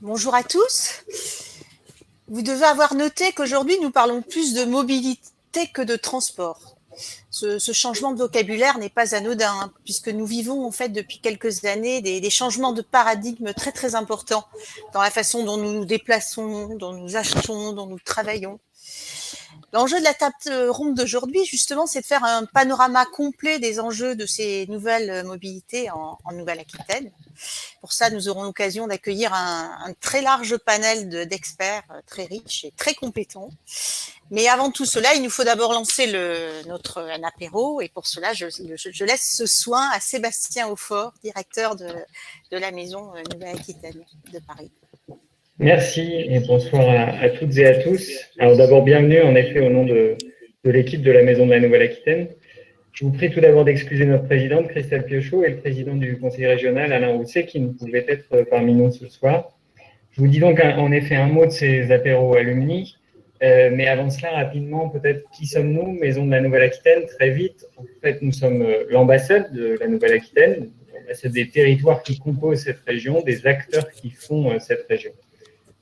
Bonjour à tous. Vous devez avoir noté qu'aujourd'hui, nous parlons plus de mobilité que de transport. Ce changement de vocabulaire n'est pas anodin, hein, puisque nous vivons en fait depuis quelques années des changements de paradigme très très importants dans la façon dont nous nous déplaçons, dont nous achetons, dont nous travaillons. L'enjeu de la table ronde d'aujourd'hui, justement, c'est de faire un panorama complet des enjeux de ces nouvelles mobilités en Nouvelle-Aquitaine. Pour ça, nous aurons l'occasion d'accueillir un très large panel d'experts très riches et très compétents. Mais avant tout cela, il nous faut d'abord lancer un apéro. Et pour cela, je laisse ce soin à Sébastien Aufort, directeur de la Maison Nouvelle-Aquitaine de Paris. Merci et bonsoir à toutes et à tous. Alors d'abord, bienvenue en effet au nom de l'équipe de la Maison de la Nouvelle-Aquitaine. Je vous prie tout d'abord d'excuser notre présidente Christelle Piochot et le président du conseil régional Alain Rousset qui ne pouvaient être parmi nous ce soir. Je vous dis donc en effet un mot de ces apéros alumni, mais avant cela, rapidement, peut-être qui sommes-nous, Maison de la Nouvelle-Aquitaine? Très vite, en fait, nous sommes l'ambassade de la Nouvelle-Aquitaine, l'ambassade des territoires qui composent cette région, des acteurs qui font cette région.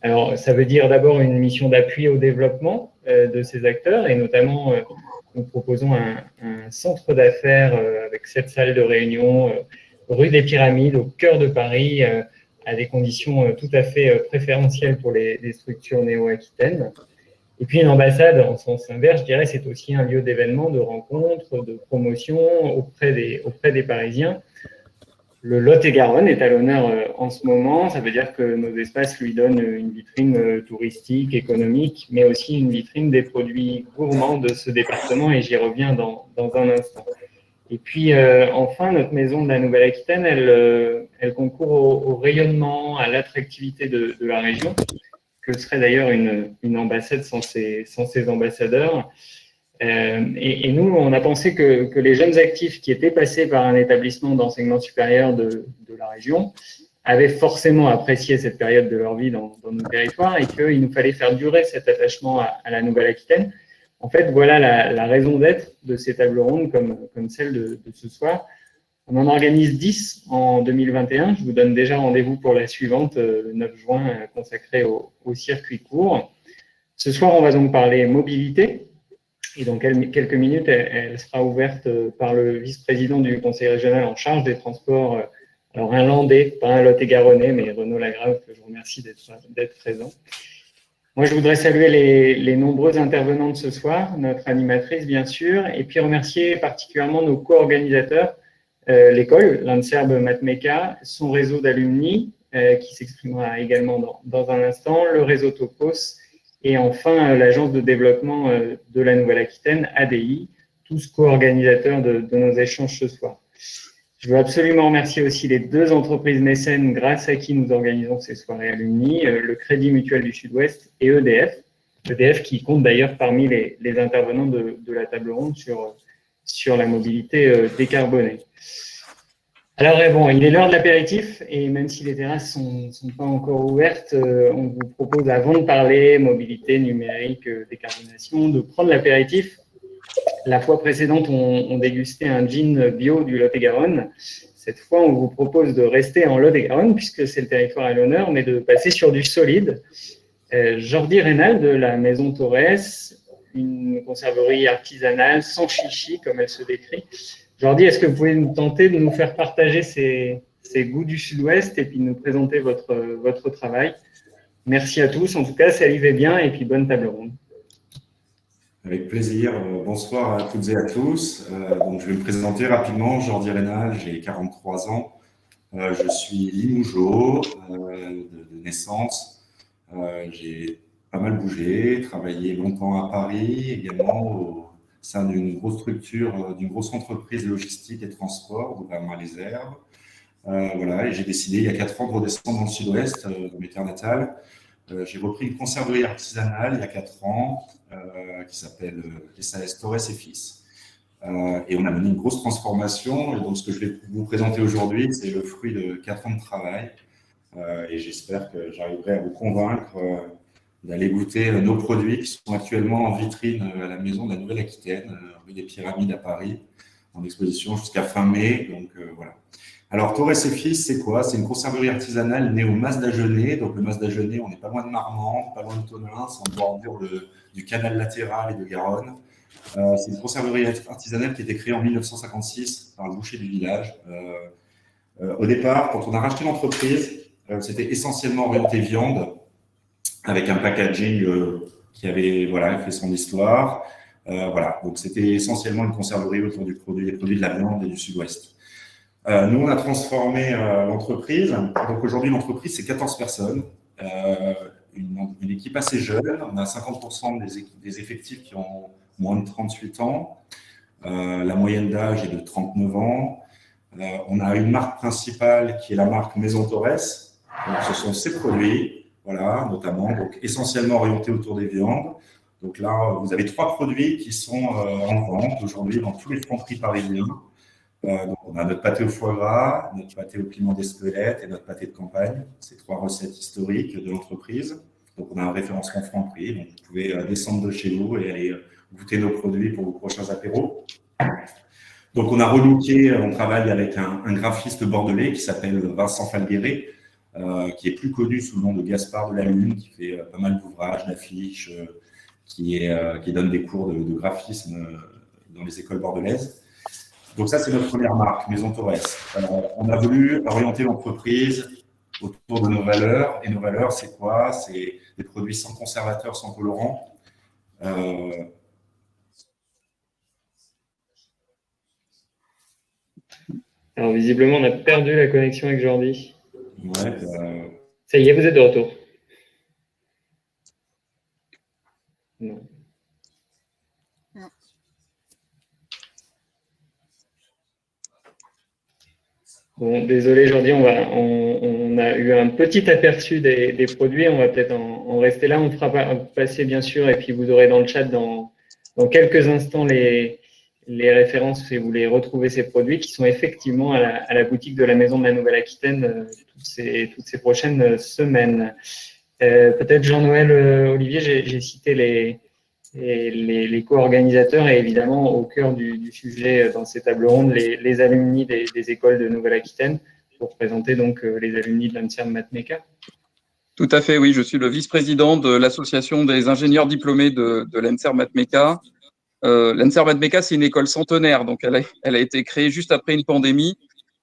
Alors, ça veut dire d'abord une mission d'appui au développement de ces acteurs et notamment, nous proposons un centre d'affaires avec 7 salles de réunion rue des Pyramides, au cœur de Paris, à des conditions tout à fait préférentielles pour les structures néo-aquitaines. Et puis une ambassade, en sens inverse, je dirais, c'est aussi un lieu d'événement, de rencontres, de promotion auprès des Parisiens. Le Lot-et-Garonne est à l'honneur en ce moment. Ça veut dire que nos espaces lui donnent une vitrine touristique, économique, mais aussi une vitrine des produits gourmands de ce département, et j'y reviens dans un instant. Et puis, enfin, notre maison de la Nouvelle-Aquitaine, elle concourt au rayonnement, à l'attractivité de la région, que serait d'ailleurs une ambassade sans ses ambassadeurs. Et nous, on a pensé que les jeunes actifs qui étaient passés par un établissement d'enseignement supérieur de la région avaient forcément apprécié cette période de leur vie dans nos territoires et qu'il nous fallait faire durer cet attachement à la Nouvelle-Aquitaine. En fait, voilà la raison d'être de ces tables rondes comme celle de ce soir. On en organise 10 en 2021. Je vous donne déjà rendez-vous pour la suivante, le 9 juin, consacré au circuit court. Ce soir, on va donc parler mobilité. Et dans quelques minutes, elle sera ouverte par le vice-président du conseil régional en charge des transports, alors un Landais, pas un Lot-et-Garonnais, mais Renaud Lagrave, que je remercie d'être présent. Moi, je voudrais saluer les nombreux intervenants de ce soir, notre animatrice, bien sûr, et puis remercier particulièrement nos co-organisateurs, l'école, l'Anserbe Matmeka, son réseau d'alumni, qui s'exprimera également dans un instant, le réseau Topos, et enfin, l'Agence de développement de la Nouvelle-Aquitaine, ADI, tous co-organisateurs de nos échanges ce soir. Je veux absolument remercier aussi les 2 entreprises mécènes grâce à qui nous organisons ces soirées alumni, le Crédit Mutuel du Sud-Ouest et EDF. EDF qui compte d'ailleurs parmi les intervenants de la table ronde sur la mobilité décarbonée. Alors bon, il est l'heure de l'apéritif et même si les terrasses sont pas encore ouvertes, on vous propose avant de parler mobilité numérique, décarbonation, de prendre l'apéritif. La fois précédente, on dégustait un gin bio du Lot-et-Garonne. Cette fois, on vous propose de rester en Lot-et-Garonne puisque c'est le territoire à l'honneur, mais de passer sur du solide. Jordi Reynal de la Maison Torres, une conserverie artisanale sans chichi comme elle se décrit. Jordi, est-ce que vous pouvez nous tenter de nous faire partager ces goûts du Sud-Ouest et puis de nous présenter votre travail? Merci à tous. En tout cas, salivez bien et puis bonne table ronde. Avec plaisir. Bonsoir à toutes et à tous. Donc, je vais me présenter rapidement. Jordi Reynal, j'ai 43 ans. Je suis limougeot de naissance. J'ai pas mal bougé, travaillé longtemps à Paris, également au sein d'une grosse structure, d'une grosse entreprise logistique et transport, notamment à Les Herbes. Voilà, et j'ai décidé il y a 4 ans de redescendre dans le Sud-Ouest, de mes terres natales. J'ai repris une conserverie artisanale il y a 4 ans qui s'appelle SAS Torres et Fils. Et on a mené une grosse transformation. Et donc, ce que je vais vous présenter aujourd'hui, c'est le fruit de 4 ans de travail. Et j'espère que j'arriverai à vous convaincre d'aller goûter nos produits qui sont actuellement en vitrine à la Maison de la Nouvelle-Aquitaine, rue des Pyramides à Paris, en exposition jusqu'à fin mai. Donc, voilà. Alors, Torres et Fils, c'est quoi? C'est une conserverie artisanale née au Mas d'Agenais. Donc, le Mas d'Agenais, on n'est pas loin de Marmande, pas loin de Tonneins, c'est en bordure du canal latéral et de Garonne. C'est une conserverie artisanale qui a été créée en 1956 par le boucher du village. Au départ, quand on a racheté l'entreprise, c'était essentiellement orienté viande, avec un packaging qui avait fait son histoire. Voilà, donc c'était essentiellement une conserverie autour des produits de la viande et du sud-ouest. Nous, on a transformé l'entreprise. Donc aujourd'hui, l'entreprise, c'est 14 personnes, une équipe assez jeune. On a 50% des effectifs qui ont moins de 38 ans. La moyenne d'âge est de 39 ans. On a une marque principale qui est la marque Maison Torres. Donc, ce sont ces produits, voilà, notamment, donc essentiellement orientés autour des viandes. Donc là, vous avez 3 produits qui sont en vente aujourd'hui dans tous les franprix parisiens. Donc on a notre pâté au foie gras, notre pâté au piment d'Espelette et notre pâté de campagne. C'est 3 recettes historiques de l'entreprise. Donc on a un référencement Franprix. Donc vous pouvez descendre de chez vous et aller goûter nos produits pour vos prochains apéros. Donc on a relooké, on travaille avec un graphiste bordelais qui s'appelle Vincent Falgueret, qui est plus connu sous le nom de Gaspard de la Lune, qui fait pas mal d'ouvrages, d'affiches, qui donne des cours de graphisme dans les écoles bordelaises. Donc ça, c'est notre première marque, Maison Torres. On a voulu orienter l'entreprise autour de nos valeurs. Et nos valeurs, c'est quoi? C'est des produits sans conservateurs, sans colorants. Alors visiblement, on a perdu la connexion avec Jordi. Ouais, Ça y est, vous êtes de retour. Non. Bon, désolé Jordi, on a eu un petit aperçu des produits, on va peut-être en rester là, on fera passer bien sûr, et puis vous aurez dans le chat dans quelques instants les références si vous voulez retrouver ces produits qui sont effectivement à la boutique de la Maison de la Nouvelle-Aquitaine toutes ces prochaines semaines. Peut-être Jean-Noël, Olivier, j'ai cité les co-organisateurs et évidemment au cœur du sujet dans ces tables rondes, les alumni des écoles de Nouvelle-Aquitaine pour présenter donc les alumni de l'ANSERM Matmeka. Tout à fait, oui, je suis le vice-président de l'association des ingénieurs diplômés de l'ANSERM Matmeka. L'ANSERM Matmeka, c'est une école centenaire, donc elle a été créée juste après une pandémie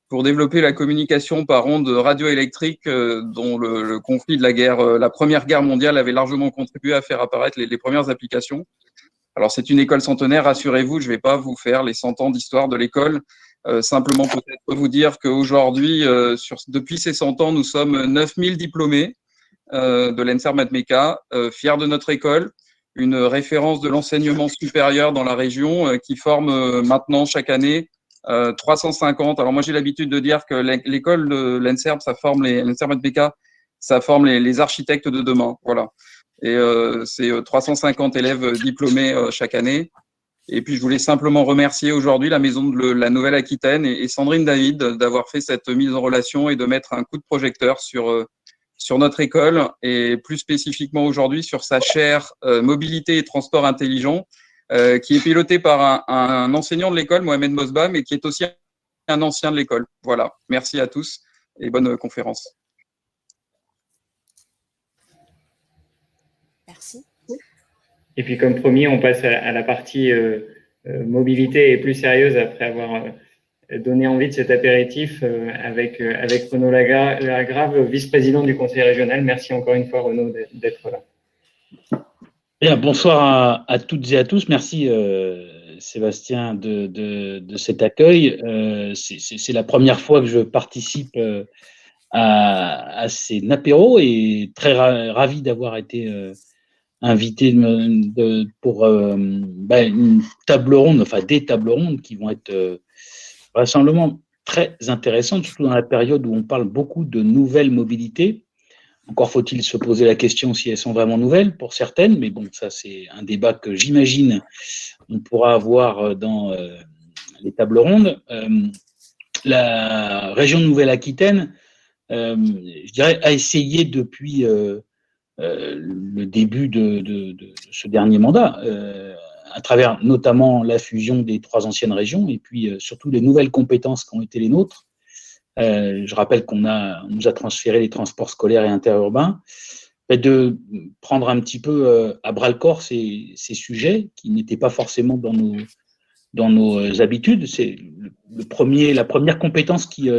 pour développer la communication par ondes radioélectriques dont le conflit de la Première Guerre mondiale avait largement contribué à faire apparaître les premières applications. Alors, c'est une école centenaire, rassurez-vous, je ne vais pas vous faire les 100 ans d'histoire de l'école. Simplement, peut-être vous dire qu'aujourd'hui, depuis ces 100 ans, nous sommes 9000 diplômés de l'ANSERM Matmeka, fiers de notre école, une référence de l'enseignement supérieur dans la région qui forme maintenant chaque année 350. Alors moi j'ai l'habitude de dire que l'école de l'ANSERM, l'ANSERM Matmeka, ça forme les architectes de demain. Voilà. Et c'est 350 élèves diplômés chaque année. Et puis je voulais simplement remercier aujourd'hui la Maison de la Nouvelle-Aquitaine et Sandrine David d'avoir fait cette mise en relation et de mettre un coup de projecteur sur notre école et plus spécifiquement aujourd'hui sur sa chaire mobilité et transport intelligent, qui est piloté par un enseignant de l'école, Mohamed Mosba, mais qui est aussi un ancien de l'école. Voilà, merci à tous et bonne conférence. Merci. Et puis comme promis, on passe à la partie mobilité et plus sérieuse après avoir donné envie de cet apéritif avec Renaud Lagrave, vice-président du Conseil régional. Merci encore une fois Renaud d'être là. Bien, bonsoir à toutes et à tous. Merci Sébastien de cet accueil. C'est la première fois que je participe à ces apéros et très ravi d'avoir été invité pour une table ronde, enfin des tables rondes qui vont être vraisemblablement très intéressantes, surtout dans la période où on parle beaucoup de nouvelles mobilités. Encore faut-il se poser la question si elles sont vraiment nouvelles pour certaines, mais bon, ça c'est un débat que j'imagine on pourra avoir dans les tables rondes. La région de Nouvelle-Aquitaine, je dirais, a essayé depuis le début de ce dernier mandat, à travers notamment la fusion des 3 anciennes régions et puis surtout les nouvelles compétences qui ont été les nôtres, je rappelle qu'on nous a transféré les transports scolaires et interurbains, de prendre un petit peu à bras-le-corps ces sujets qui n'étaient pas forcément dans nos habitudes. C'est la première compétence qui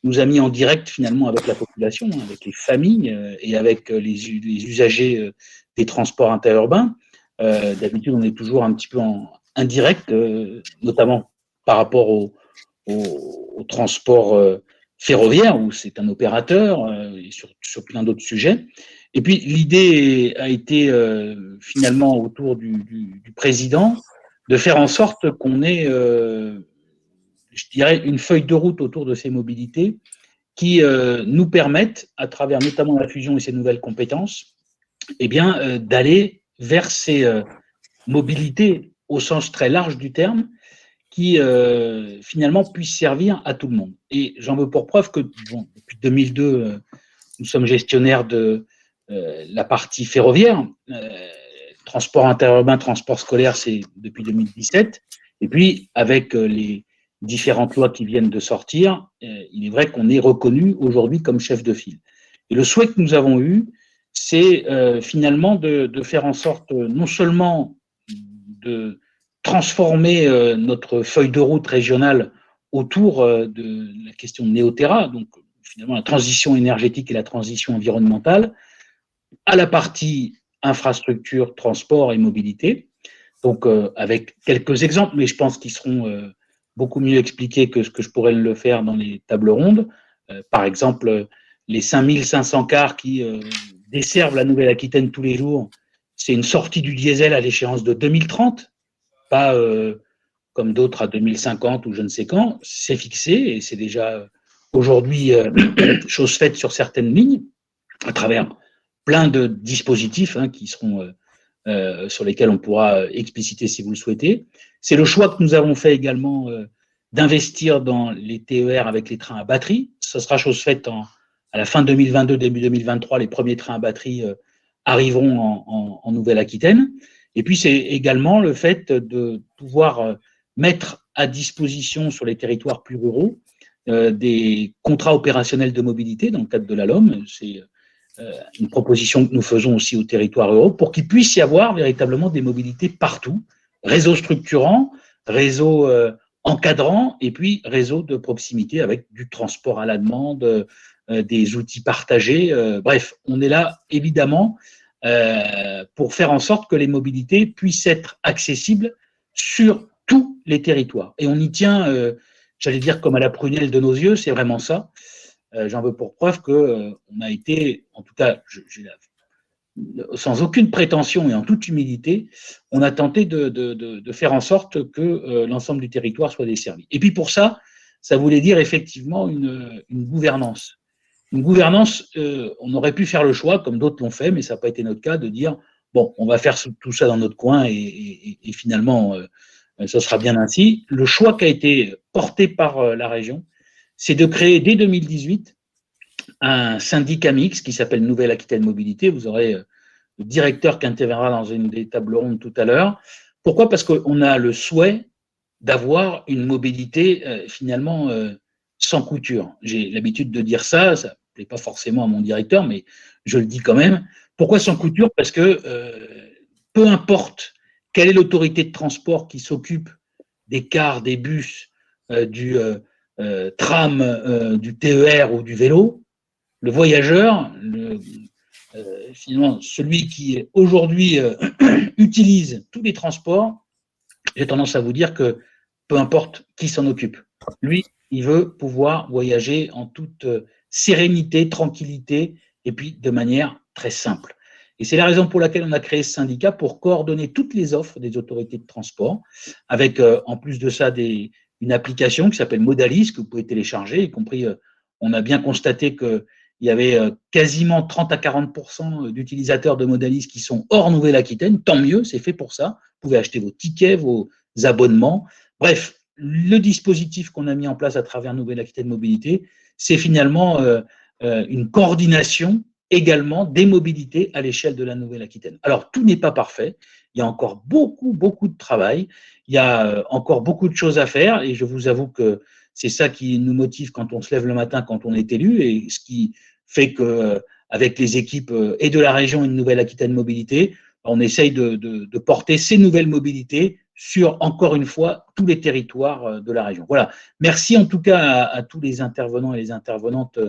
nous a mis en direct finalement avec la population, avec les familles et avec les usagers des transports interurbains. D'habitude, on est toujours un petit peu en indirect, notamment par rapport au transport ferroviaire, où c'est un opérateur, et sur plein d'autres sujets. Et puis, l'idée a été finalement autour du président de faire en sorte qu'on ait, je dirais, une feuille de route autour de ces mobilités qui nous permettent, à travers notamment la fusion et ces nouvelles compétences, eh bien, d'aller vers ces mobilités au sens très large du terme, qui finalement puissent servir à tout le monde. Et j'en veux pour preuve que depuis 2002, nous sommes gestionnaires de la partie ferroviaire. Transport interurbain, transport scolaire, c'est depuis 2017. Et puis, avec les différentes lois qui viennent de sortir, il est vrai qu'on est reconnu aujourd'hui comme chef de file. Et le souhait que nous avons eu, c'est finalement de faire en sorte non seulement de transformer notre feuille de route régionale autour de la question de Néoterra, donc finalement la transition énergétique et la transition environnementale, à la partie infrastructure, transport et mobilité, donc avec quelques exemples, mais je pense qu'ils seront beaucoup mieux expliqués que ce que je pourrais le faire dans les tables rondes. Par exemple, les 5500 cars qui desservent la Nouvelle-Aquitaine tous les jours, c'est une sortie du diesel à l'échéance de 2030, pas comme d'autres à 2050 ou je ne sais quand, c'est fixé et c'est déjà aujourd'hui chose faite sur certaines lignes à travers plein de dispositifs qui seront sur lesquels on pourra expliciter si vous le souhaitez. C'est le choix que nous avons fait également d'investir dans les TER avec les trains à batterie. Ce sera chose faite à la fin 2022, début 2023, les premiers trains à batterie arriveront en Nouvelle-Aquitaine. Et puis, c'est également le fait de pouvoir mettre à disposition sur les territoires plus ruraux des contrats opérationnels de mobilité dans le cadre de la LOM. C'est une proposition que nous faisons aussi aux territoires ruraux pour qu'il puisse y avoir véritablement des mobilités partout, réseau structurant, réseau encadrant et puis réseau de proximité avec du transport à la demande, des outils partagés. Bref, on est là évidemment pour faire en sorte que les mobilités puissent être accessibles sur tous les territoires. Et on y tient, j'allais dire comme à la prunelle de nos yeux, c'est vraiment ça. J'en veux pour preuve qu'on a été, en tout cas, sans aucune prétention et en toute humilité, on a tenté de faire en sorte que l'ensemble du territoire soit desservi. Et puis pour ça, ça voulait dire effectivement une gouvernance. Une gouvernance, on aurait pu faire le choix, comme d'autres l'ont fait, mais ça n'a pas été notre cas, de dire, bon, on va faire tout ça dans notre coin et finalement, ça sera bien ainsi. Le choix qui a été porté par la région, c'est de créer dès 2018 un syndicat mixte qui s'appelle Nouvelle-Aquitaine Mobilité. Vous aurez le directeur qui interviendra dans une des tables rondes tout à l'heure. Pourquoi ? Parce qu'on a le souhait d'avoir une mobilité finalement sans couture. J'ai l'habitude de dire ça ne plaît pas forcément à mon directeur, mais je le dis quand même. Pourquoi sans couture ? Parce que peu importe quelle est l'autorité de transport qui s'occupe des cars, des bus, du tram, du TER ou du vélo, le voyageur, finalement, celui qui aujourd'hui utilise tous les transports, j'ai tendance à vous dire que peu importe qui s'en occupe, lui, il veut pouvoir voyager en toute sérénité, tranquillité et puis de manière très simple. Et c'est la raison pour laquelle on a créé ce syndicat pour coordonner toutes les offres des autorités de transport avec, en plus de ça, une application qui s'appelle Modalis que vous pouvez télécharger, y compris, on a bien constaté qu'il y avait quasiment 30 à 40% d'utilisateurs de Modalis qui sont hors Nouvelle-Aquitaine. Tant mieux, c'est fait pour ça. Vous pouvez acheter vos tickets, vos abonnements. Bref, le dispositif qu'on a mis en place à travers Nouvelle-Aquitaine Mobilité, c'est finalement une coordination également des mobilités à l'échelle de la Nouvelle-Aquitaine. Alors, tout n'est pas parfait. Il y a encore beaucoup de travail. Il y a encore beaucoup de choses à faire et je vous avoue que c'est ça qui nous motive quand on se lève le matin, quand on est élu, et ce qui fait que, avec les équipes et de la région et de Nouvelle-Aquitaine Mobilité, on essaye de porter ces nouvelles mobilités sur, encore une fois, tous les territoires de la région. Voilà. Merci en tout cas à tous les intervenants et les intervenantes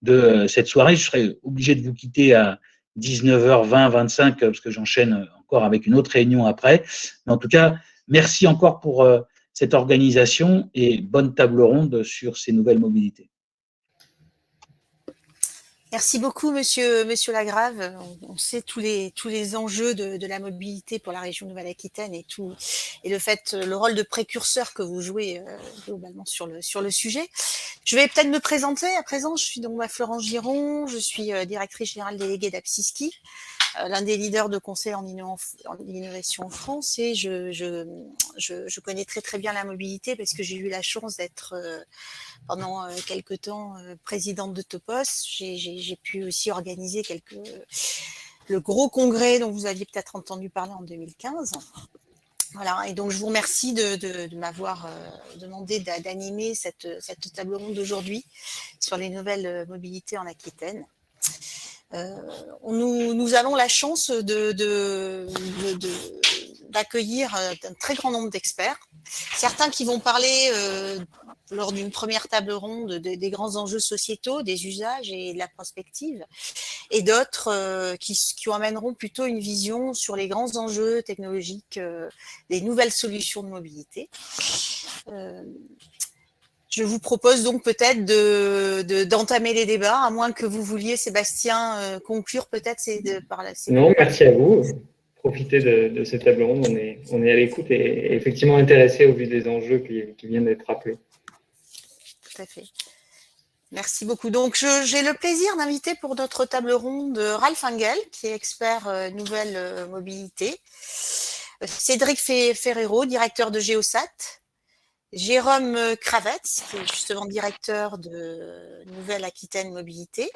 de cette soirée. Je serai obligé de vous quitter à 19h20, 25, parce que j'enchaîne encore avec une autre réunion après. Mais en tout cas, merci encore pour cette organisation et bonne table ronde sur ces nouvelles mobilités. Merci beaucoup, monsieur Lagrave. On sait tous les enjeux de la mobilité pour la région Nouvelle-Aquitaine et le rôle de précurseur que vous jouez globalement sur le sujet. Je vais peut-être me présenter à présent. Je suis donc Florence Giron. Je suis directrice générale déléguée d'Apsiski, l'un des leaders de conseil en innovation en France, et je connais très très bien la mobilité parce que j'ai eu la chance d'être pendant quelques temps présidente de Topos. J'ai pu aussi organiser le gros congrès dont vous aviez peut-être entendu parler en 2015. Voilà, et donc je vous remercie de m'avoir demandé d'animer cette table ronde d'aujourd'hui sur les nouvelles mobilités en Aquitaine. Nous avons la chance d'accueillir un très grand nombre d'experts. Certains qui vont parler lors d'une première table ronde des grands enjeux sociétaux, des usages et de la prospective, et d'autres qui emmèneront plutôt une vision sur les grands enjeux technologiques, des nouvelles solutions de mobilité. Je vous propose donc peut-être d'entamer les débats, à moins que vous vouliez, Sébastien, conclure peut-être par là. Non, merci à vous. Profitez de cette table ronde. On est à l'écoute et effectivement intéressé au vu des enjeux qui viennent d'être rappelés. Tout à fait. Merci beaucoup. Donc, j'ai le plaisir d'inviter pour notre table ronde Ralph Engel, qui est expert nouvelle mobilité, Cédric Ferrero, directeur de Géosat, Jérôme Kravetz, qui est justement directeur de Nouvelle-Aquitaine Mobilité,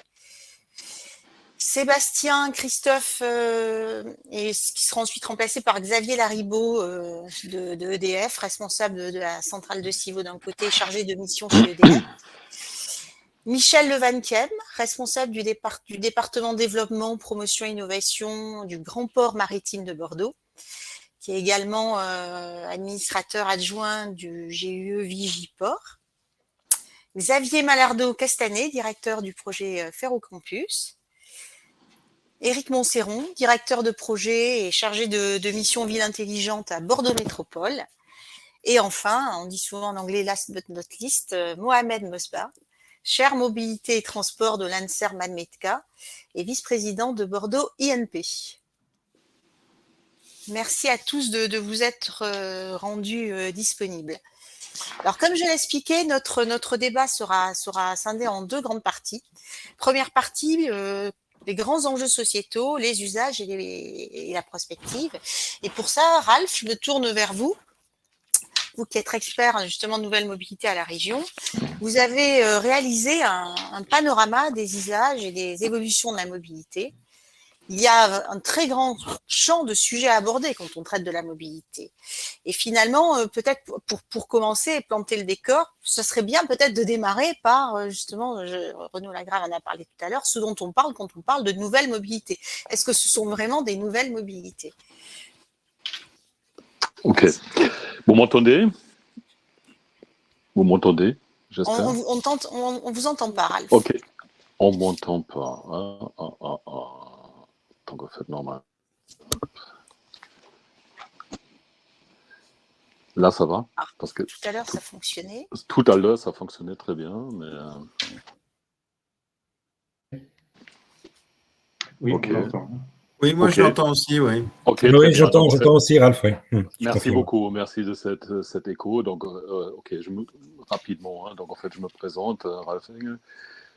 Sébastien Christophe, qui sera ensuite remplacé par Xavier Laribaud de EDF, responsable de la centrale de Civaux d'un côté, chargé de mission chez EDF. Michel Levankiem, responsable du département développement, promotion et innovation du Grand Port Maritime de Bordeaux, qui est également administrateur adjoint du GUE Vigiport. Xavier Malardeau-Castanet, directeur du projet Ferrocampus. Éric Montserron, directeur de projet et chargé de mission Ville Intelligente à Bordeaux Métropole. Et enfin, on dit souvent en anglais last but not least, Mohamed Mosba, chaire mobilité et transport de l'ANSER Madmetka et vice-président de Bordeaux INP. Merci à tous de vous être rendus disponibles. Alors, comme je l'expliquais, notre débat sera scindé en deux grandes parties. Première partie, les grands enjeux sociétaux, les usages et la prospective. Et pour ça, Ralph, je me tourne vers vous. Vous qui êtes expert justement de nouvelle mobilité à la région, vous avez réalisé un panorama des usages et des évolutions de la mobilité. Il y a un très grand champ de sujets à aborder quand on traite de la mobilité. Et finalement, peut-être pour commencer et planter le décor, ce serait bien peut-être de démarrer par, justement, Renaud Lagrave en a parlé tout à l'heure, ce dont on parle quand on parle de nouvelles mobilités. Est-ce que ce sont vraiment des nouvelles mobilités ? Ok. Vous m'entendez ? Vous m'entendez, j'espère. On vous entend pas, Ralph. Ok. On m'entend pas. Donc, en fait, normal. Là, ça va parce que tout à l'heure, ça fonctionnait. Tout à l'heure, ça fonctionnait très bien, mais... Oui, okay. on l'entend. Oui, moi je l'entends aussi, oui. Okay, oui, j'entends aussi, Ralph. Oui. Merci beaucoup, merci de cet écho. Donc, ok, rapidement, donc en fait, je me présente, Ralph Engel.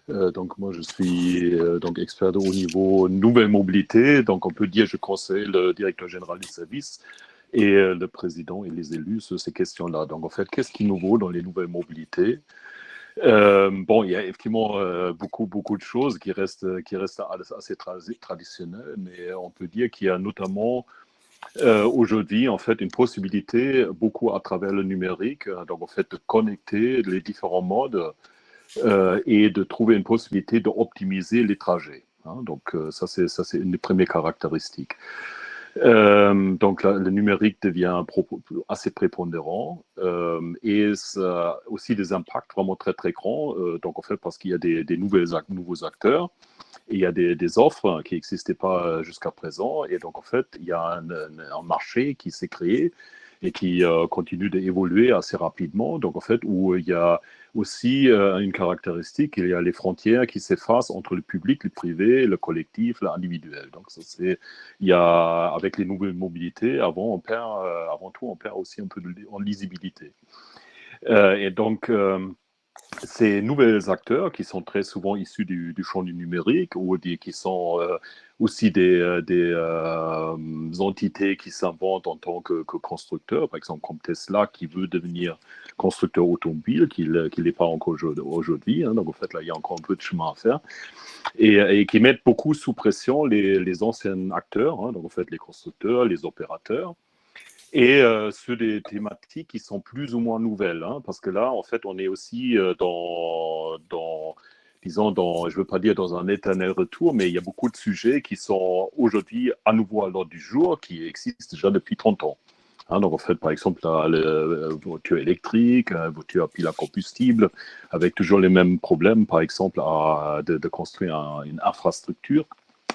Donc moi, je suis donc expert de haut niveau nouvelle mobilité. Donc on peut dire je conseille le directeur général du service et le président et les élus sur ces questions-là. Donc en fait, qu'est-ce qui est nouveau dans les nouvelles mobilités ? Bon, il y a effectivement beaucoup de choses qui restent assez traditionnelles, mais on peut dire qu'il y a notamment aujourd'hui, en fait, une possibilité, beaucoup à travers le numérique, donc en fait, de connecter les différents modes et de trouver une possibilité d'optimiser les trajets. Hein. Donc, ça, c'est une des premières caractéristiques. Donc, le numérique devient assez prépondérant et ça a aussi des impacts vraiment très, très grands. Donc, en fait, parce qu'il y a des nouveaux acteurs. Et il y a des offres qui n'existaient pas jusqu'à présent. Et donc, en fait, il y a un marché qui s'est créé et qui continue d'évoluer assez rapidement. Donc, en fait, où il y a aussi une caractéristique, il y a les frontières qui s'effacent entre le public, le privé, le collectif, l'individuel. Donc, ça, il y a, avec les nouvelles mobilités, avant tout, on perd aussi un peu en lisibilité. Et donc, ces nouveaux acteurs qui sont très souvent issus du champ du numérique ou qui sont aussi des entités qui s'inventent en tant que constructeurs, par exemple comme Tesla qui veut devenir constructeur automobile, qui n'est pas encore aujourd'hui. Hein, donc en fait là il y a encore un peu de chemin à faire et qui mettent beaucoup sous pression les anciens acteurs, hein, donc en fait les constructeurs, les opérateurs. Et sur des thématiques qui sont plus ou moins nouvelles, hein, parce que là, en fait, on est aussi disons, je ne veux pas dire dans un éternel retour, mais il y a beaucoup de sujets qui sont aujourd'hui à nouveau à l'ordre du jour, qui existent déjà depuis 30 ans. Hein, donc, en fait, par exemple, la voiture électrique, la voiture à pile à combustible, avec toujours les mêmes problèmes, par exemple, de construire une infrastructure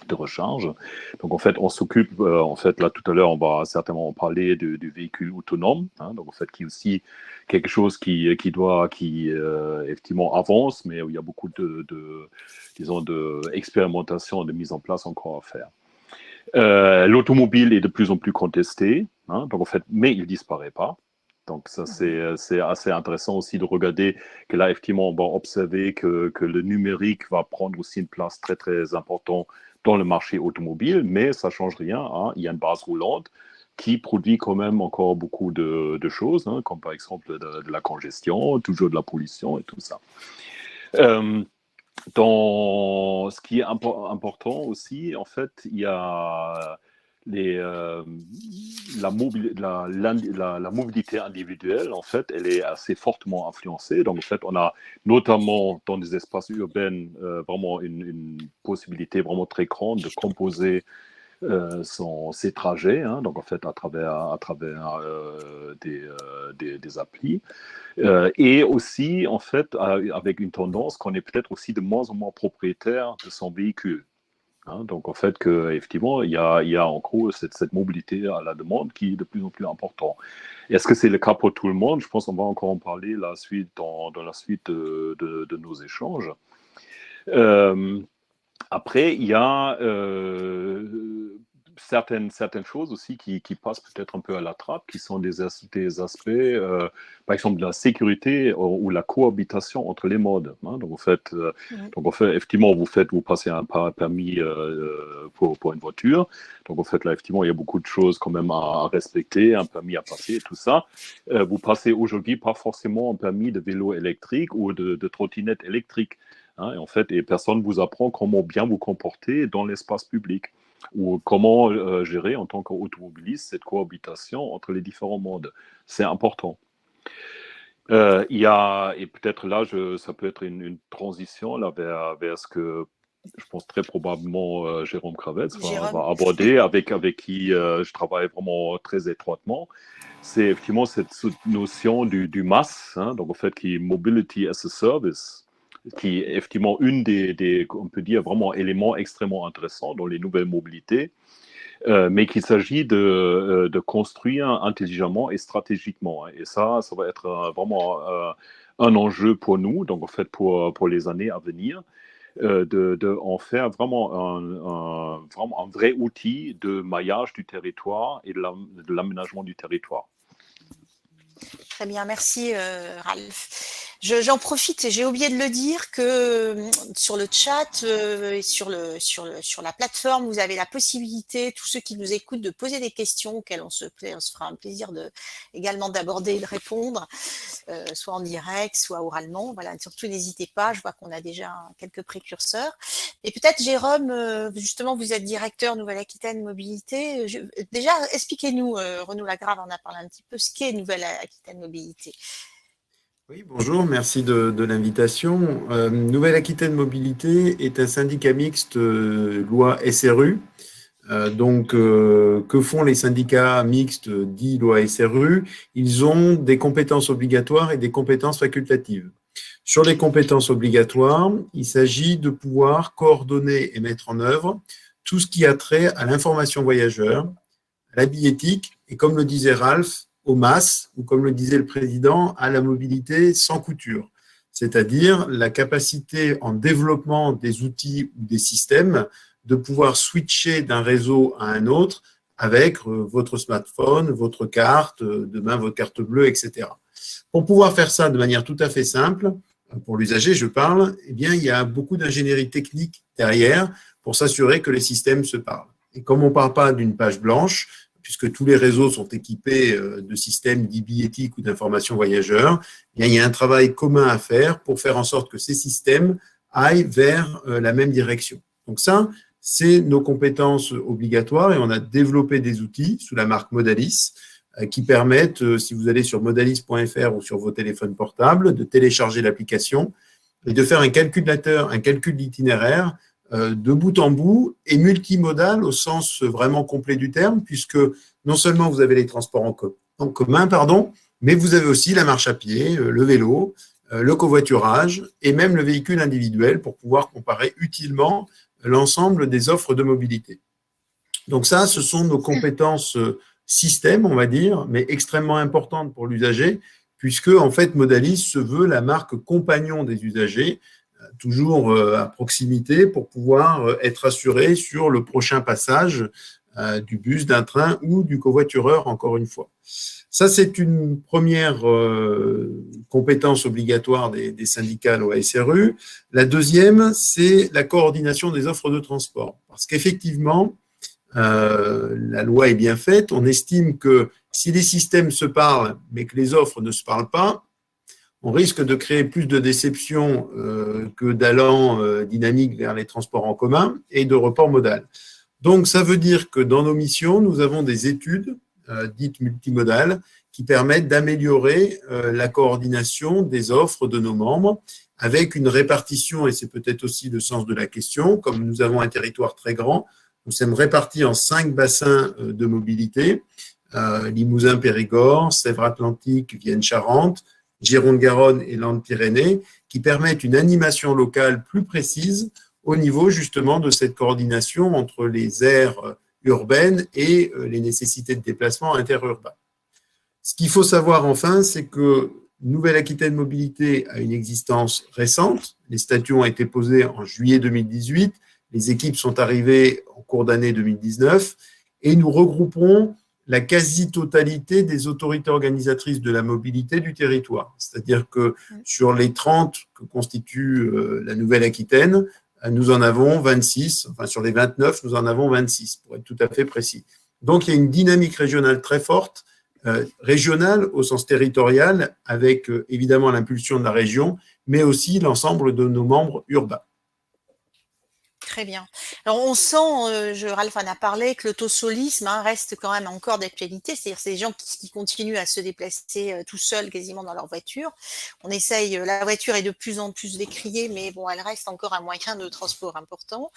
de recharge. Donc, en fait, on s'occupe, en fait, là, tout à l'heure, on va certainement parler du véhicule autonome, hein, donc, en fait, qui est aussi quelque chose qui effectivement avance, mais où il y a beaucoup disons, d'expérimentation, de mise en place encore à faire. L'automobile est de plus en plus contesté, hein, donc, en fait, mais il ne disparaît pas. Donc, ça, c'est assez intéressant aussi de regarder que là, effectivement, on va observer que le numérique va prendre aussi une place très, très importante dans le marché automobile, mais ça ne change rien. Hein. Il y a une base roulante qui produit quand même encore beaucoup de choses, hein, comme par exemple de la congestion, toujours de la pollution et tout ça. Dans ce qui est important aussi, en fait, il y a la mobilité individuelle, en fait, elle est assez fortement influencée. Donc, en fait, on a notamment dans des espaces urbains vraiment une possibilité vraiment très grande de composer ses trajets, hein, donc en fait à travers des applis. Et aussi, en fait, avec une tendance qu'on est peut-être aussi de moins en moins propriétaire de son véhicule. Hein, donc, en fait, effectivement, il y a en gros cette mobilité à la demande qui est de plus en plus importante. Est-ce que c'est le cas pour tout le monde? Je pense qu'on va encore en parler dans la suite de nos échanges. Après, il y a certaines choses aussi qui passent peut-être un peu à la trappe, qui sont des aspects, par exemple, de la sécurité ou la cohabitation entre les modes. Hein. Donc, en fait, effectivement, vous passez un permis pour une voiture. Donc, en fait, là, effectivement, il y a beaucoup de choses quand même à respecter, un permis à passer et tout ça. Vous passez aujourd'hui pas forcément un permis de vélo électrique ou de trottinette électrique. Hein, et en fait, personne ne vous apprend comment bien vous comporter dans l'espace public ou comment gérer en tant qu'automobiliste cette cohabitation entre les différents modes. C'est important. Il y a, et peut-être là, ça peut être une transition là, vers ce que je pense très probablement Jérôme Kravets va aborder, avec qui je travaille vraiment très étroitement. C'est effectivement cette notion du MaaS, hein, donc en fait qui est Mobility as a Service, qui est effectivement une on peut dire, vraiment éléments extrêmement intéressants dans les nouvelles mobilités, mais qu'il s'agit de construire intelligemment et stratégiquement. Et ça va être vraiment un enjeu pour nous, donc en fait pour les années à venir, de en faire vraiment un vrai outil de maillage du territoire et de l'aménagement du territoire. Très bien, merci Ralph. J'en profite, et j'ai oublié de le dire, que sur le chat et sur la plateforme, vous avez la possibilité, tous ceux qui nous écoutent, de poser des questions auxquelles on se fera un plaisir également d'aborder et de répondre, soit en direct, soit oralement. Voilà, surtout n'hésitez pas, je vois qu'on a déjà quelques précurseurs. Et peut-être, Jérôme, justement, vous êtes directeur Nouvelle-Aquitaine Mobilité. Déjà, expliquez-nous, Renaud Lagrave en a parlé un petit peu, ce qu'est Nouvelle-Aquitaine Mobilité. Oui, bonjour, merci de l'invitation. Nouvelle-Aquitaine Mobilité est un syndicat mixte loi SRU. Que font les syndicats mixtes dits loi SRU? Ils ont des compétences obligatoires et des compétences facultatives. Sur les compétences obligatoires, il s'agit de pouvoir coordonner et mettre en œuvre tout ce qui a trait à l'information voyageur, à la billettique et, comme le disait Ralph, au MAS, ou comme le disait le président, à la mobilité sans couture, c'est-à-dire la capacité en développement des outils ou des systèmes de pouvoir switcher d'un réseau à un autre avec votre smartphone, votre carte, demain votre carte bleue, etc. Pour pouvoir faire ça de manière tout à fait simple, pour l'usager, je parle, eh bien, il y a beaucoup d'ingénierie technique derrière pour s'assurer que les systèmes se parlent. Et comme on ne parle pas d'une page blanche, puisque tous les réseaux sont équipés de systèmes dits billettiques ou d'information voyageurs, eh bien, il y a un travail commun à faire pour faire en sorte que ces systèmes aillent vers la même direction. Donc ça, c'est nos compétences obligatoires et on a développé des outils sous la marque Modalis qui permettent, si vous allez sur modalis.fr ou sur vos téléphones portables, de télécharger l'application et de faire un calculateur, un calcul d'itinéraire de bout en bout et multimodal au sens vraiment complet du terme, puisque non seulement vous avez les transports en commun, mais vous avez aussi la marche à pied, le vélo, le covoiturage et même le véhicule individuel pour pouvoir comparer utilement l'ensemble des offres de mobilité. Donc ça, ce sont nos compétences système, on va dire, mais extrêmement importantes pour l'usager, puisque en fait Modalis se veut la marque compagnon des usagers, toujours à proximité pour pouvoir être assuré sur le prochain passage du bus, d'un train ou du covoitureur, encore une fois. Ça, c'est une première compétence obligatoire des syndicats au SRU. La deuxième, c'est la coordination des offres de transport. Parce qu'effectivement, la loi est bien faite. On estime que si les systèmes se parlent, mais que les offres ne se parlent pas, on risque de créer plus de déception que d'allant dynamique vers les transports en commun et de report modal. Donc, ça veut dire que dans nos missions, nous avons des études dites multimodales qui permettent d'améliorer la coordination des offres de nos membres avec une répartition, et c'est peut-être aussi le sens de la question, comme nous avons un territoire très grand, nous sommes répartis en 5 bassins de mobilité, Limousin-Périgord, Sèvres-Atlantique, Vienne-Charente, Gironde-Garonne et Landes-Pyrénées, qui permettent une animation locale plus précise au niveau justement de cette coordination entre les aires urbaines et les nécessités de déplacement interurbain. Ce qu'il faut savoir enfin, c'est que Nouvelle-Aquitaine Mobilité a une existence récente. Les statuts ont été posés en juillet 2018. Les équipes sont arrivées en cours d'année 2019 et nous regroupons la quasi-totalité des autorités organisatrices de la mobilité du territoire. C'est-à-dire que sur les 30 que constitue la Nouvelle-Aquitaine, nous en avons 26, enfin sur les 29, nous en avons 26, pour être tout à fait précis. Donc il y a une dynamique régionale très forte, régionale au sens territorial, avec évidemment l'impulsion de la région, mais aussi l'ensemble de nos membres urbains. Très bien. Alors on sent, Ralph en a parlé, que l'autosolisme reste quand même encore d'actualité, c'est-à-dire ces gens qui continuent à se déplacer tout seuls quasiment dans leur voiture. On essaye, la voiture est de plus en plus décriée, mais bon, elle reste encore un moyen de transport important.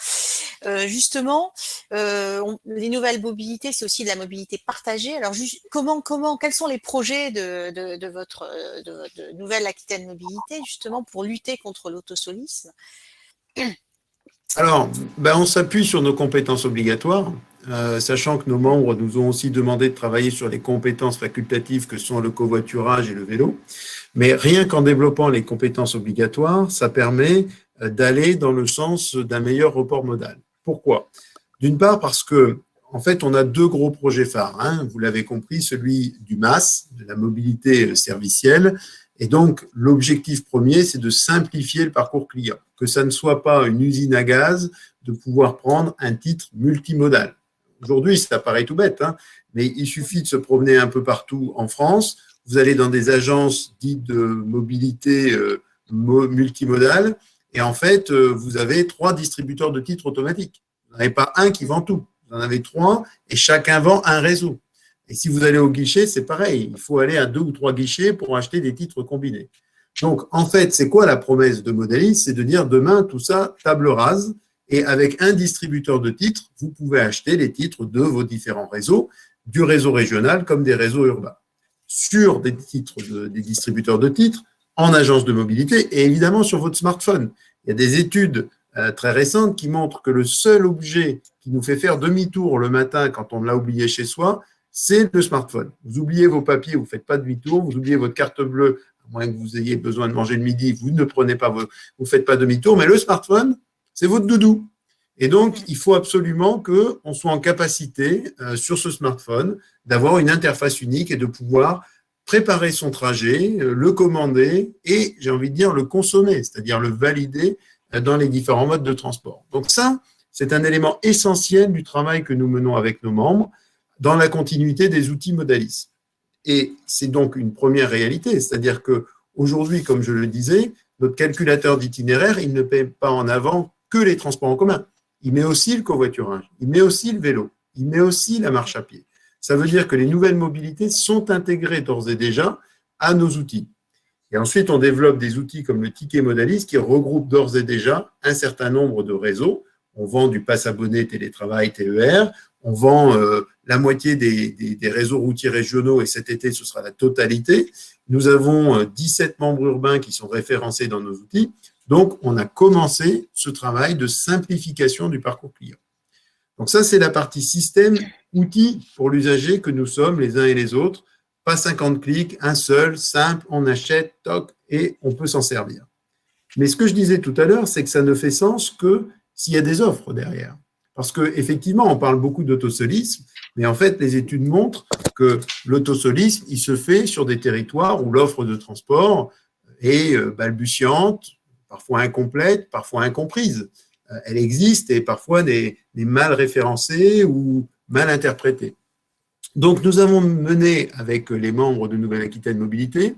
Justement, les nouvelles mobilités, c'est aussi de la mobilité partagée. Alors quels sont les projets de votre Nouvelle-Aquitaine Mobilité justement pour lutter contre l'autosolisme? Alors, on s'appuie sur nos compétences obligatoires, sachant que nos membres nous ont aussi demandé de travailler sur les compétences facultatives que sont le covoiturage et le vélo. Mais rien qu'en développant les compétences obligatoires, ça permet d'aller dans le sens d'un meilleur report modal. Pourquoi? D'une part parce que, en fait, on a 2 gros projets phares. Vous l'avez compris, celui du MAS, de la mobilité servicielle, Et donc, l'objectif premier, c'est de simplifier le parcours client, que ça ne soit pas une usine à gaz de pouvoir prendre un titre multimodal. Aujourd'hui, ça paraît tout bête, hein, mais il suffit de se promener un peu partout en France. Vous allez dans des agences dites de mobilité multimodale et en fait, vous avez 3 distributeurs de titres automatiques. Vous n'en avez pas un qui vend tout. Vous en avez 3 et chacun vend un réseau. Et si vous allez au guichet, c'est pareil. Il faut aller à 2 ou 3 guichets pour acheter des titres combinés. Donc, en fait, c'est quoi la promesse de Modalis? C'est de dire demain, tout ça, table rase. Et avec un distributeur de titres, vous pouvez acheter les titres de vos différents réseaux, du réseau régional comme des réseaux urbains, sur des titres des distributeurs de titres, en agence de mobilité et évidemment sur votre smartphone. Il y a des études très récentes qui montrent que le seul objet qui nous fait faire demi-tour le matin quand on l'a oublié chez soi, c'est le smartphone. Vous oubliez vos papiers, vous ne faites pas demi-tour, vous oubliez votre carte bleue, à moins que vous ayez besoin de manger le midi, vous ne prenez pas, vous faites pas demi-tour, mais le smartphone, c'est votre doudou. Et donc, il faut absolument qu'on soit en capacité, sur ce smartphone, d'avoir une interface unique et de pouvoir préparer son trajet, le commander et, j'ai envie de dire, le consommer, c'est-à-dire le valider dans les différents modes de transport. Donc ça, c'est un élément essentiel du travail que nous menons avec nos membres dans la continuité des outils Modalis. Et c'est donc une première réalité, c'est-à-dire qu'aujourd'hui, comme je le disais, notre calculateur d'itinéraire, il ne met pas en avant que les transports en commun. Il met aussi le covoiturage, il met aussi le vélo, il met aussi la marche à pied. Ça veut dire que les nouvelles mobilités sont intégrées d'ores et déjà à nos outils. Et ensuite, on développe des outils comme le ticket Modalis qui regroupe d'ores et déjà un certain nombre de réseaux. On vend du pass abonné télétravail, TER, on vend la moitié des réseaux routiers régionaux et cet été, ce sera la totalité. Nous avons 17 membres urbains qui sont référencés dans nos outils. Donc, on a commencé ce travail de simplification du parcours client. Donc ça, c'est la partie système, outils pour l'usager que nous sommes les uns et les autres. Pas 50 clics, un seul, simple, on achète, toc, et on peut s'en servir. Mais ce que je disais tout à l'heure, c'est que ça ne fait sens que s'il y a des offres derrière. Parce qu'effectivement, on parle beaucoup d'autosolisme, mais en fait, les études montrent que l'autosolisme, il se fait sur des territoires où l'offre de transport est balbutiante, parfois incomplète, parfois incomprise. Elle existe et parfois n'est mal référencée ou mal interprétée. Donc, nous avons mené avec les membres de Nouvelle-Aquitaine Mobilité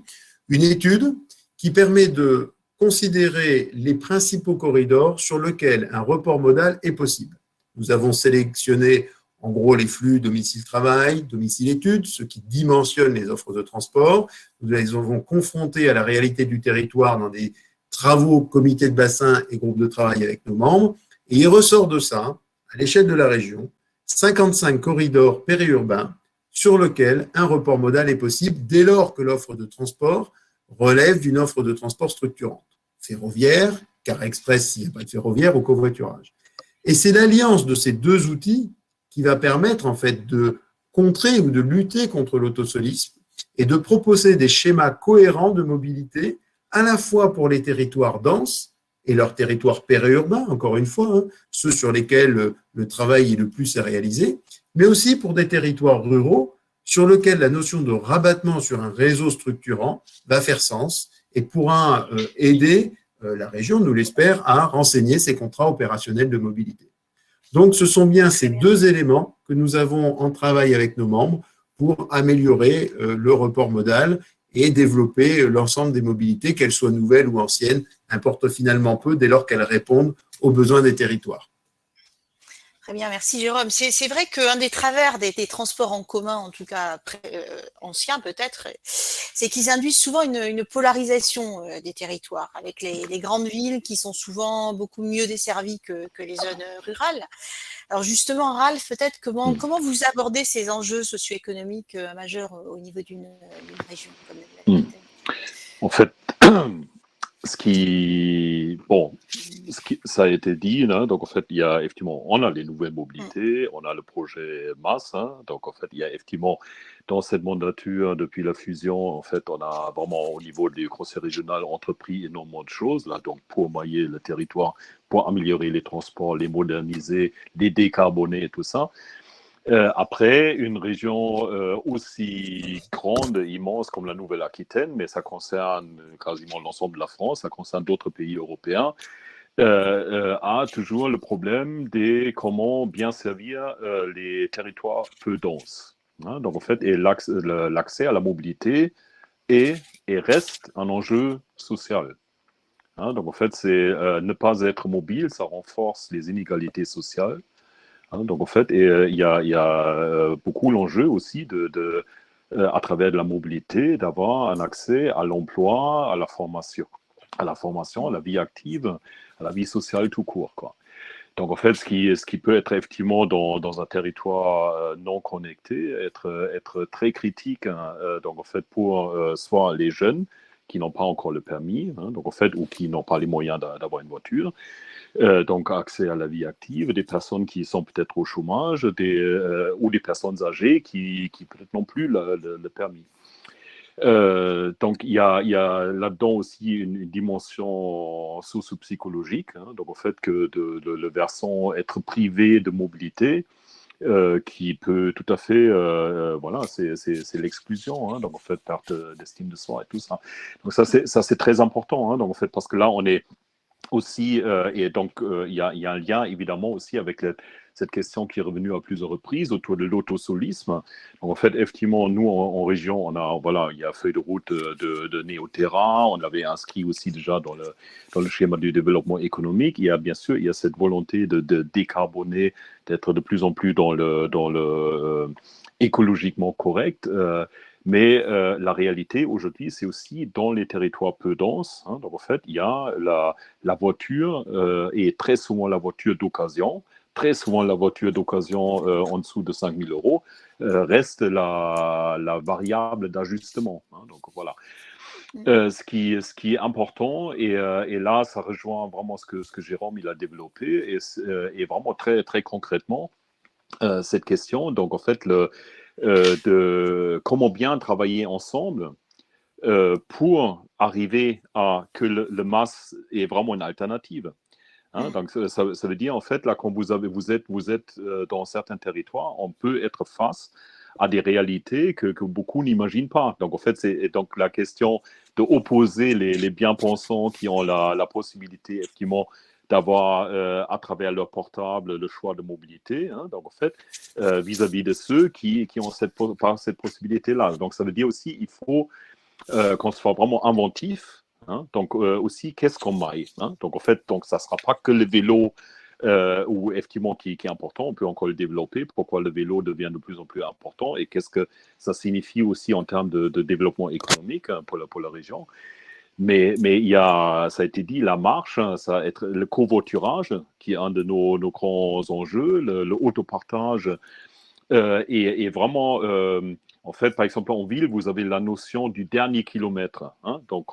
une étude qui permet de considérer les principaux corridors sur lesquels un report modal est possible. Nous avons sélectionné en gros les flux domicile-travail, domicile-études, ce qui dimensionne les offres de transport. Nous les avons confrontés à la réalité du territoire dans des travaux, comités de bassin et groupes de travail avec nos membres. Et il ressort de ça, à l'échelle de la région, 55 corridors périurbains sur lesquels un report modal est possible dès lors que l'offre de transport relève d'une offre de transport structurante. Ferroviaire, car express s'il n'y a pas de ferroviaire, ou covoiturage. Et c'est l'alliance de ces deux outils qui va permettre en fait de contrer ou de lutter contre l'autosolisme et de proposer des schémas cohérents de mobilité à la fois pour les territoires denses et leurs territoires périurbains, encore une fois, hein, ceux sur lesquels le travail est le plus à réaliser, mais aussi pour des territoires ruraux sur lesquels la notion de rabattement sur un réseau structurant va faire sens et pourra aider la région, nous l'espère, à renseigner ses contrats opérationnels de mobilité. Donc, ce sont bien ces deux éléments que nous avons en travail avec nos membres pour améliorer le report modal et développer l'ensemble des mobilités, qu'elles soient nouvelles ou anciennes, importe finalement peu dès lors qu'elles répondent aux besoins des territoires. Très bien, merci Jérôme. C'est vrai qu'un des travers des transports en commun, en tout cas anciens peut-être, c'est qu'ils induisent souvent une polarisation des territoires, avec les grandes villes qui sont souvent beaucoup mieux desservies que les zones rurales. Alors justement, Ralph, peut-être comment vous abordez ces enjeux socio-économiques majeurs au niveau d'une région comme la En fait, ça a été dit, hein, donc en fait, il y a effectivement, on a les nouvelles mobilités, on a le projet MAS, hein, donc en fait, il y a effectivement, dans cette mandature, depuis la fusion, en fait, on a vraiment au niveau des conseils régionaux entrepris énormément de choses, là, donc pour mailler le territoire, pour améliorer les transports, les moderniser, les décarboner et tout ça. Après, une région aussi grande, immense comme la Nouvelle-Aquitaine, mais ça concerne quasiment l'ensemble de la France, ça concerne d'autres pays européens, a toujours le problème de comment bien servir les territoires peu denses. Hein. Donc, en fait, et l'accès à la mobilité est et reste un enjeu social. Hein. Donc, en fait, c'est ne pas être mobile, ça renforce les inégalités sociales. Hein. Donc, en fait, il y a beaucoup l'enjeu aussi à travers de la mobilité, d'avoir un accès à l'emploi, à la formation, à la vie active, à la vie sociale tout court, quoi. Donc, en fait, ce qui peut être effectivement dans un territoire non connecté, être très critique, hein, donc, en fait, pour soit les jeunes qui n'ont pas encore le permis, hein, donc, en fait, ou qui n'ont pas les moyens d'avoir une voiture, donc accès à la vie active, des personnes qui sont peut-être au chômage, ou des personnes âgées qui peut-être n'ont plus le permis. Donc, il y a là-dedans aussi une dimension socio-psychologique, hein, donc au fait que le versant être privé de mobilité, qui peut tout à fait, voilà, c'est l'exclusion, hein, donc en fait, perte d'estime de soi et tout ça. Donc ça, c'est très important, hein, donc en fait, parce que là, on est aussi, et donc il y a un lien évidemment aussi avec cette question qui est revenue à plusieurs reprises autour de l'autosolisme. Donc en fait, effectivement, nous en région, il y a feuille de route de Néoterra, on l'avait inscrit aussi déjà dans le schéma du développement économique. Il y a bien sûr, il y a cette volonté de décarboner, d'être de plus en plus dans le écologiquement correct. Mais la réalité aujourd'hui, c'est aussi dans les territoires peu denses. Hein, donc en fait, il y a la voiture et très souvent la voiture d'occasion. Très souvent, la voiture d'occasion en dessous de 5 000 euros reste la variable d'ajustement. Hein, donc voilà. Ce qui est important, et là, ça rejoint vraiment ce que Jérôme il a développé, et vraiment très, très concrètement, cette question. Donc en fait, de comment bien travailler ensemble pour arriver à que le MaaS est vraiment une alternative. Hein, donc ça veut dire en fait là quand vous êtes dans certains territoires, on peut être face à des réalités que beaucoup n'imaginent pas. Donc en fait c'est donc la question de opposer les bien-pensants qui ont la possibilité effectivement d'avoir à travers leur portable le choix de mobilité. Hein, donc en fait vis-à-vis de ceux qui ont cette possibilité-là. Donc ça veut dire aussi il faut qu'on soit vraiment inventif. Hein, donc aussi, qu'est-ce qu'on maille, hein, donc en fait, ça ne sera pas que le vélo ou effectivement qui est important, on peut encore le développer, pourquoi le vélo devient de plus en plus important et qu'est-ce que ça signifie aussi en termes de développement économique hein, pour la région. Mais il y a, ça a été dit, la marche, ça va être le covoiturage qui est un de nos grands enjeux, le autopartage et vraiment... en fait, par exemple, en ville, vous avez la notion du dernier kilomètre, hein, donc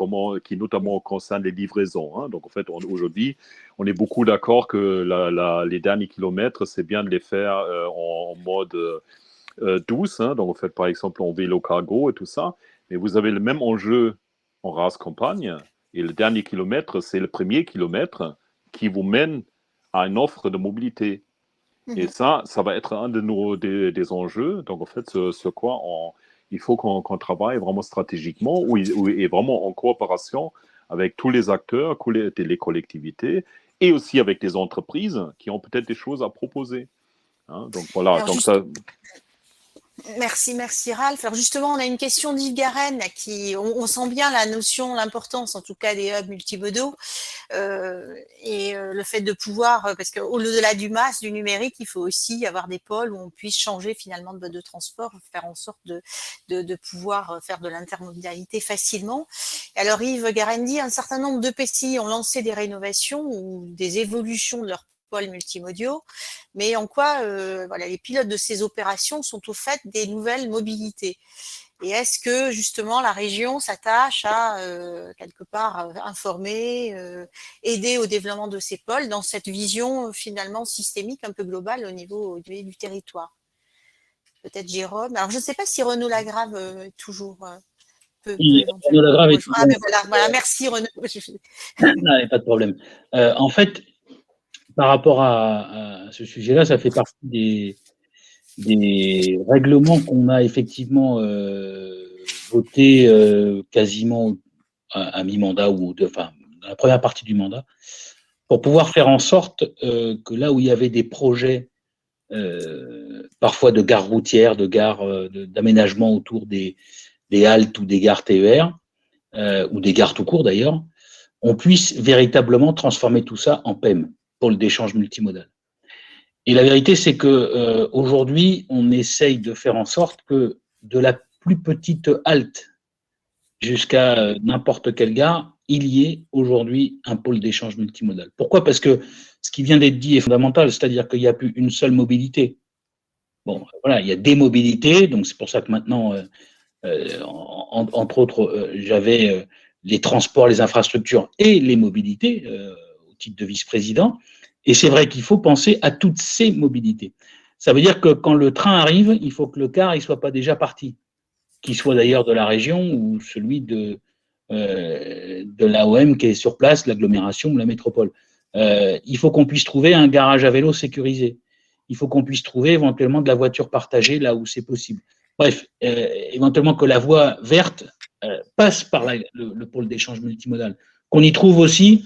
qui notamment concerne les livraisons. Hein, donc, en fait, aujourd'hui, on est beaucoup d'accord que les derniers kilomètres, c'est bien de les faire en mode douce. Hein, donc, en fait, par exemple, en vélo cargo et tout ça. Mais vous avez le même enjeu en race campagne. Et le dernier kilomètre, c'est le premier kilomètre qui vous mène à une offre de mobilité. Et ça va être un de des enjeux. Donc, en fait, ce quoi il faut qu'on travaille vraiment stratégiquement et vraiment en coopération avec tous les acteurs, les collectivités et aussi avec les entreprises qui ont peut-être des choses à proposer. Hein, donc, voilà. Alors, donc, ça... Merci Ralph. Alors justement, on a une question d'Yves Garenne on sent bien la notion, l'importance en tout cas des hubs multimodaux et le fait de pouvoir, parce qu'au-delà du MaaS, du numérique, il faut aussi avoir des pôles où on puisse changer finalement de mode de transport, faire en sorte de pouvoir faire de l'intermodalité facilement. Et alors Yves Garenne dit, un certain nombre de PCI ont lancé des rénovations ou des évolutions de leurs pôles multimodaux, mais en quoi les pilotes de ces opérations sont au fait des nouvelles mobilités. Et est-ce que justement la région s'attache à quelque part informer, aider au développement de ces pôles dans cette vision finalement systémique un peu globale au niveau du territoire? Peut-être Jérôme. Alors je ne sais pas si Renaud Lagrave est toujours peut éventuellement. Renaud Lagrave est toujours... voilà, merci Renaud. Non, pas de problème. En fait, par rapport à ce sujet-là, ça fait partie des règlements qu'on a effectivement votés quasiment à mi-mandat ou enfin dans la première partie du mandat, pour pouvoir faire en sorte que là où il y avait des projets parfois de gares routières, de gares d'aménagement autour des haltes ou des gares TER, ou des gares tout court d'ailleurs, on puisse véritablement transformer tout ça en PEM, pôle d'échange multimodal. Et la vérité, c'est que aujourd'hui, on essaye de faire en sorte que de la plus petite halte jusqu'à n'importe quelle gare, il y ait aujourd'hui un pôle d'échange multimodal. Pourquoi ? Parce que ce qui vient d'être dit est fondamental, c'est-à-dire qu'il n'y a plus une seule mobilité. Bon, voilà, il y a des mobilités, donc c'est pour ça que maintenant, entre autres, j'avais les transports, les infrastructures et les mobilités au titre de vice-président. Et c'est vrai qu'il faut penser à toutes ces mobilités. Ça veut dire que quand le train arrive, il faut que le car ne soit pas déjà parti, qu'il soit d'ailleurs de la région ou celui de l'AOM qui est sur place, l'agglomération ou la métropole. Il faut qu'on puisse trouver un garage à vélo sécurisé. Il faut qu'on puisse trouver éventuellement de la voiture partagée là où c'est possible. Bref, éventuellement que la voie verte passe par le pôle d'échange multimodal. Qu'on y trouve aussi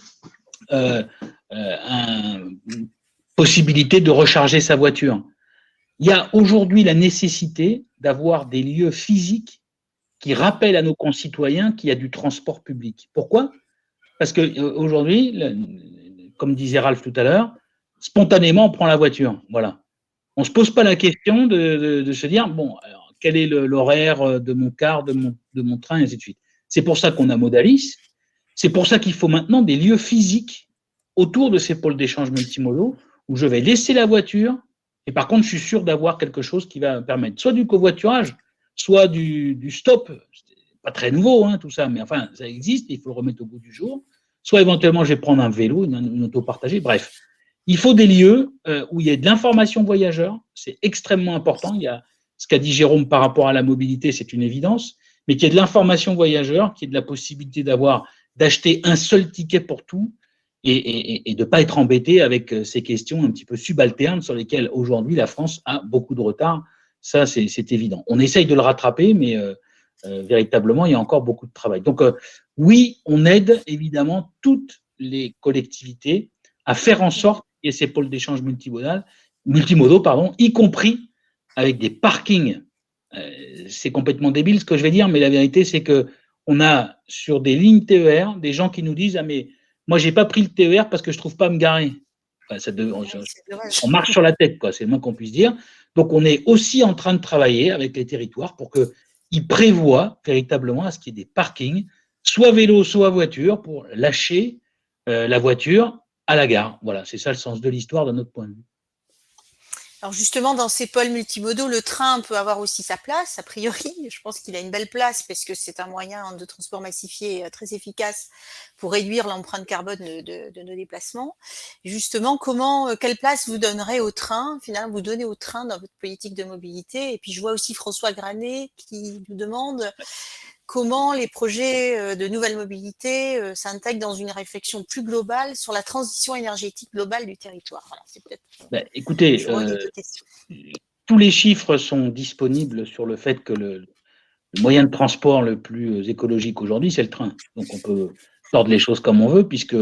une possibilité de recharger sa voiture. Il y a aujourd'hui la nécessité d'avoir des lieux physiques qui rappellent à nos concitoyens qu'il y a du transport public. Pourquoi ? Parce qu'aujourd'hui, comme disait Ralph tout à l'heure, spontanément, on prend la voiture. Voilà. On ne se pose pas la question de se dire, bon, alors, quel est l'horaire de mon car, de mon train, et ainsi de suite. C'est pour ça qu'on a Modalis. C'est pour ça qu'il faut maintenant des lieux physiques autour de ces pôles d'échange multimodaux où je vais laisser la voiture et par contre, je suis sûr d'avoir quelque chose qui va permettre soit du covoiturage, soit du stop. C'est pas très nouveau, hein, tout ça, mais enfin, ça existe, il faut le remettre au goût du jour. Soit éventuellement, je vais prendre un vélo, une auto partagée. Bref, il faut des lieux où il y a de l'information voyageur. C'est extrêmement important. Il y a ce qu'a dit Jérôme par rapport à la mobilité, c'est une évidence, mais qu'il y ait de l'information voyageur, qu'il y ait de la possibilité d'acheter un seul ticket pour tout et de ne pas être embêté avec ces questions un petit peu subalternes sur lesquelles aujourd'hui la France a beaucoup de retard. Ça, c'est évident. On essaye de le rattraper, mais véritablement, il y a encore beaucoup de travail. Donc, oui, on aide évidemment toutes les collectivités à faire en sorte qu'il y ait ces pôles d'échange multimodaux, y compris avec des parkings. C'est complètement débile ce que je vais dire, mais la vérité, c'est qu'on a sur des lignes TER des gens qui nous disent « Ah, mais moi, je n'ai pas pris le TER parce que je ne trouve pas à me garer. » Enfin, on marche sur la tête, quoi, c'est le moins qu'on puisse dire. Donc, on est aussi en train de travailler avec les territoires pour qu'ils prévoient véritablement à ce qu'il y ait des parkings, soit vélo, soit voiture, pour lâcher la voiture à la gare. Voilà, c'est ça le sens de l'histoire de notre point de vue. Alors justement, dans ces pôles multimodaux, le train peut avoir aussi sa place, a priori. Je pense qu'il a une belle place parce que c'est un moyen de transport massifié très efficace pour réduire l'empreinte carbone de nos déplacements. Justement, quelle place vous donnerez au train, finalement, vous donnez au train dans votre politique de mobilité? Et puis je vois aussi François Granet qui nous demande comment les projets de nouvelle mobilité s'intègrent dans une réflexion plus globale sur la transition énergétique globale du territoire. Voilà, c'est peut-être. Écoutez, tous les chiffres sont disponibles sur le fait que le moyen de transport le plus écologique aujourd'hui, c'est le train. Donc on peut tordre les choses comme on veut, puisque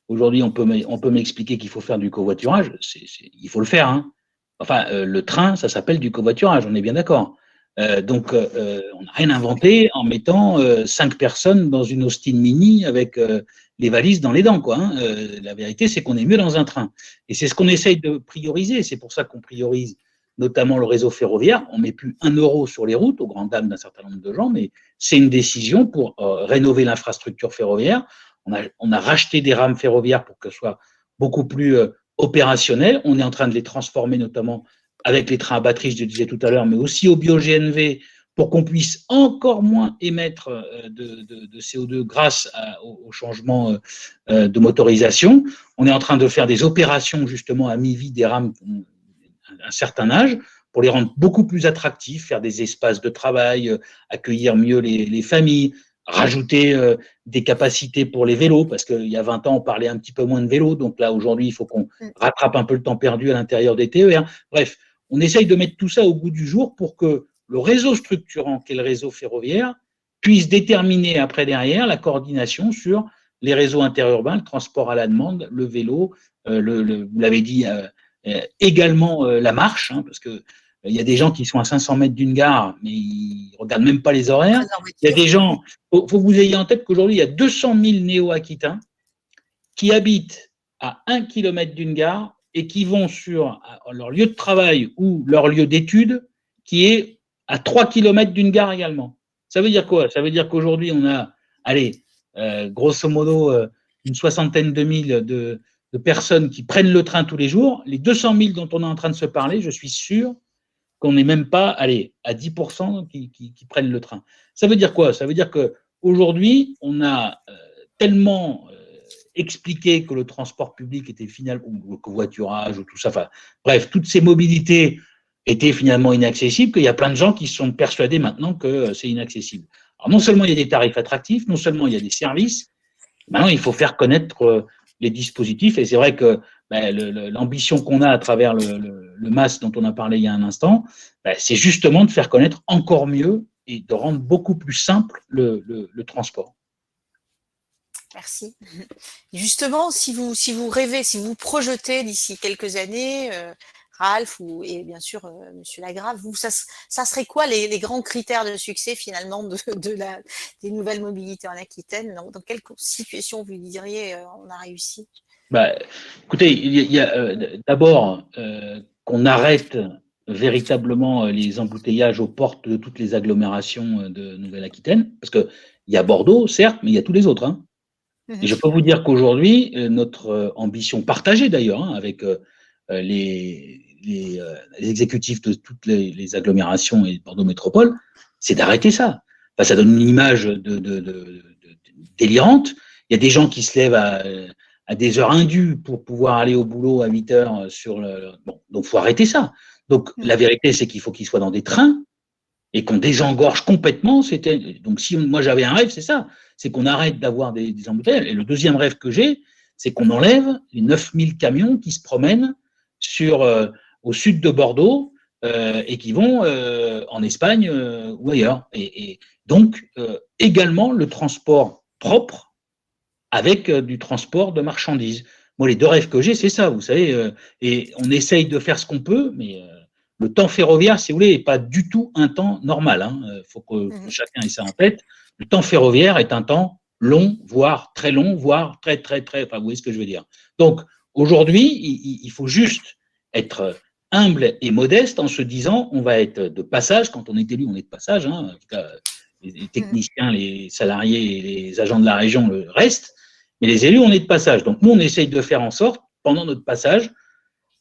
aujourd'hui on peut m'expliquer qu'il faut faire du covoiturage. Il faut le faire. Hein. Enfin, le train, ça s'appelle du covoiturage, on est bien d'accord. Donc, on n'a rien inventé en mettant 5 personnes dans une Austin Mini avec les valises dans les dents, quoi. Hein. La vérité, c'est qu'on est mieux dans un train. Et c'est ce qu'on essaye de prioriser. C'est pour ça qu'on priorise notamment le réseau ferroviaire. On ne met plus 1 euro sur les routes, aux grandes dames d'un certain nombre de gens, mais c'est une décision pour rénover l'infrastructure ferroviaire. On a racheté des rames ferroviaires pour qu'elles soient beaucoup plus opérationnelles. On est en train de les transformer notamment avec les trains à batterie, je le disais tout à l'heure, mais aussi au bio-GNV, pour qu'on puisse encore moins émettre de CO2 grâce au changement de motorisation. On est en train de faire des opérations justement à mi-vie des rames d'un certain âge, pour les rendre beaucoup plus attractifs, faire des espaces de travail, accueillir mieux les familles, rajouter des capacités pour les vélos, parce qu'il y a 20 ans, on parlait un petit peu moins de vélos, donc là, aujourd'hui, il faut qu'on rattrape un peu le temps perdu à l'intérieur des TER. Bref, on essaye de mettre tout ça au goût du jour pour que le réseau structurant, qu'est le réseau ferroviaire, puisse déterminer après derrière la coordination sur les réseaux interurbains, le transport à la demande, le vélo, vous l'avez dit également la marche, hein, parce que il y a des gens qui sont à 500 mètres d'une gare, mais ils regardent même pas les horaires. Il y a des gens, faut que vous ayez en tête qu'aujourd'hui, il y a 200 000 néo-aquitains qui habitent à 1 km d'une gare et qui vont sur leur lieu de travail ou leur lieu d'études qui est à 3 km d'une gare également. Ça veut dire quoi? Ça veut dire qu'aujourd'hui, on a, allez, grosso modo, une soixantaine de mille de personnes qui prennent le train tous les jours. Les 200 000 dont on est en train de se parler, je suis sûr qu'on n'est même pas, allez, à 10% qui prennent le train. Ça veut dire quoi? Ça veut dire qu'aujourd'hui, on a tellement expliqué que le transport public était finalement, ou le covoiturage, ou tout ça, enfin, bref, toutes ces mobilités étaient finalement inaccessibles, qu'il y a plein de gens qui sont persuadés maintenant que c'est inaccessible. Alors non seulement il y a des tarifs attractifs, non seulement il y a des services, maintenant il faut faire connaître les dispositifs, et c'est vrai que l'ambition qu'on a à travers le MAS dont on a parlé il y a un instant, c'est justement de faire connaître encore mieux et de rendre beaucoup plus simple le transport. Merci. Justement, si vous rêvez, si vous projetez d'ici quelques années, Ralph et bien sûr Monsieur Lagrave, ça serait quoi les grands critères de succès finalement des nouvelles mobilités en Aquitaine? Dans quelle situation vous diriez on a réussi? Écoutez, il y a d'abord qu'on arrête véritablement les embouteillages aux portes de toutes les agglomérations de Nouvelle-Aquitaine, parce qu'il y a Bordeaux, certes, mais il y a tous les autres. Hein. Et je peux vous dire qu'aujourd'hui, notre ambition partagée d'ailleurs, hein, avec les exécutifs de toutes les agglomérations et Bordeaux Métropole, c'est d'arrêter ça. Enfin, ça donne une image délirante. Il y a des gens qui se lèvent à des heures indues pour pouvoir aller au boulot à 8 heures bon, donc faut arrêter ça. Donc la vérité, c'est qu'il faut qu'ils soient dans des trains et qu'on désengorge complètement. Donc si moi j'avais un rêve, c'est ça, c'est qu'on arrête d'avoir des embouteillages. Et le deuxième rêve que j'ai, c'est qu'on enlève les 9000 camions qui se promènent au sud de Bordeaux et qui vont en Espagne ou ailleurs. Et donc également le transport propre avec du transport de marchandises. Moi, les deux rêves que j'ai, c'est ça, vous savez, et on essaye de faire ce qu'on peut, mais le temps ferroviaire, si vous voulez, n'est pas du tout un temps normal. Il faut que chacun ait ça en tête. Le temps ferroviaire est un temps long, voire très long, voire très, enfin, vous voyez ce que je veux dire. Donc, aujourd'hui, il faut juste être humble et modeste en se disant, on va être de passage, quand on est élu, on est de passage, hein, en tout cas, les techniciens, les salariés et les agents de la région le restent, mais les élus, on est de passage. Donc nous, on essaye de faire en sorte, pendant notre passage,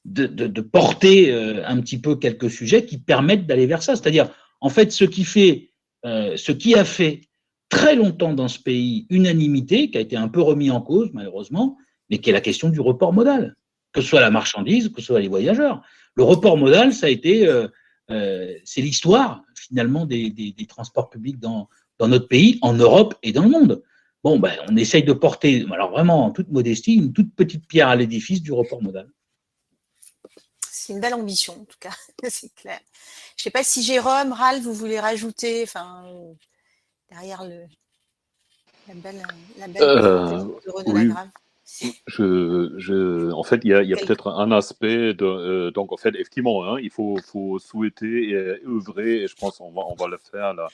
de porter un petit peu quelques sujets qui permettent d'aller vers ça. C'est-à-dire, en fait, ce qui a fait très longtemps dans ce pays unanimité, qui a été un peu remis en cause, malheureusement, mais qui est la question du report modal, que ce soit la marchandise, que ce soit les voyageurs. Le report modal, ça a été, c'est l'histoire, finalement, des transports publics dans notre pays, en Europe et dans le monde. Bon, on essaye de porter, alors vraiment en toute modestie, une toute petite pierre à l'édifice du report modal. C'est une belle ambition, en tout cas, c'est clair. Je ne sais pas si Jérôme, Ralph, vous voulez rajouter, derrière la belle de Renaud Lagrave. En fait, il y a peut-être un aspect donc en fait, effectivement, hein, il faut souhaiter et œuvrer, et je pense qu'on va le faire là,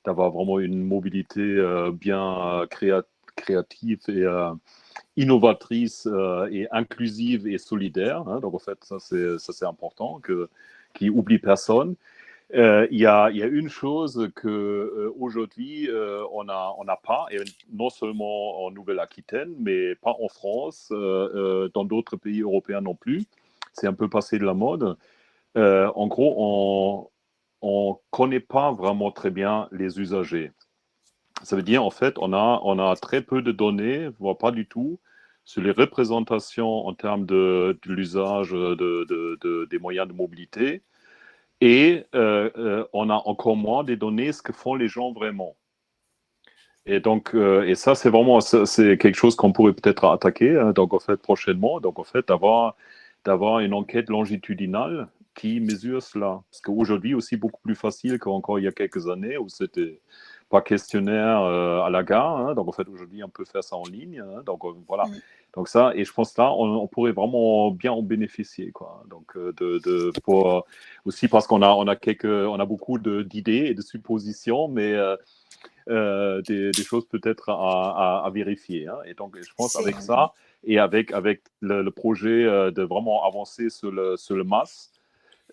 d'avoir vraiment une mobilité bien créative et innovatrice et inclusive et solidaire. Hein. Donc en fait, ça c'est important, qui oublie personne. Il y a une chose que aujourd'hui on n'a pas, et non seulement en Nouvelle-Aquitaine, mais pas en France, dans d'autres pays européens non plus. C'est un peu passé de la mode. En gros, on connaît pas vraiment très bien les usagers. Ça veut dire, en fait, on a très peu de données, voire pas du tout, sur les représentations en termes de l'usage des moyens de mobilité. Et on a encore moins des données, ce que font les gens vraiment. Et donc, et ça, c'est vraiment, c'est quelque chose qu'on pourrait peut-être attaquer, hein, donc en fait, prochainement. Donc, en fait, d'avoir une enquête longitudinale qui mesure cela? Parce qu'aujourd'hui, aussi beaucoup plus facile qu'encore il y a quelques années où c'était par questionnaire à la gare. Hein. Donc, en fait, aujourd'hui, on peut faire ça en ligne. Hein. Donc, voilà. Donc, ça, et je pense là, on pourrait vraiment bien en bénéficier. Quoi. Donc, aussi parce qu'on a beaucoup d'idées et de suppositions, mais des choses peut-être à vérifier. Hein. Et donc, je pense avec ça et avec le projet de vraiment avancer sur le MAS,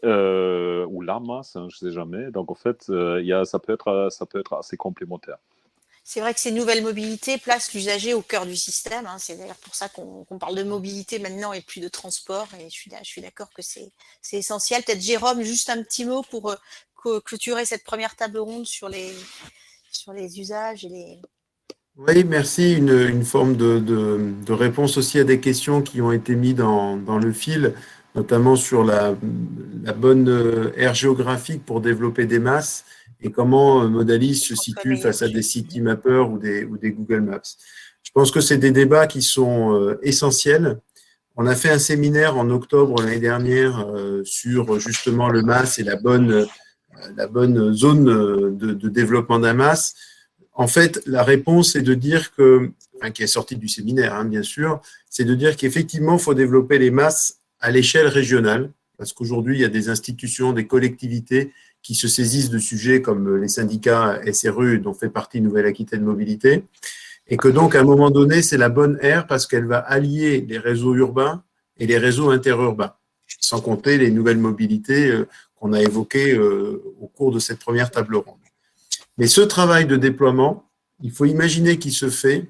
ou la masse, hein, je ne sais jamais. Donc, en fait, ça peut être assez complémentaire. C'est vrai que ces nouvelles mobilités placent l'usager au cœur du système. Hein. C'est d'ailleurs pour ça qu'on parle de mobilité maintenant et plus de transport. Et je suis d'accord que c'est essentiel. Peut-être Jérôme, juste un petit mot pour clôturer cette première table ronde sur les usages et les… Oui, merci. Une forme de réponse aussi à des questions qui ont été mises dans le fil, notamment sur la bonne aire géographique pour développer des masses et comment Modalis se situe face à des Citymappers ou des Google Maps. Je pense que c'est des débats qui sont essentiels. On a fait un séminaire en octobre l'année dernière sur justement le MAS et la bonne zone de développement d'un MAS. En fait, la réponse est de dire qui est sortie du séminaire, hein, bien sûr, c'est de dire qu'effectivement, il faut développer les masses à l'échelle régionale, parce qu'aujourd'hui, il y a des institutions, des collectivités qui se saisissent de sujets comme les syndicats SRU, dont fait partie Nouvelle-Aquitaine Mobilité, et que donc, à un moment donné, c'est la bonne aire parce qu'elle va allier les réseaux urbains et les réseaux interurbains, sans compter les nouvelles mobilités qu'on a évoquées au cours de cette première table ronde. Mais ce travail de déploiement, il faut imaginer qu'il se fait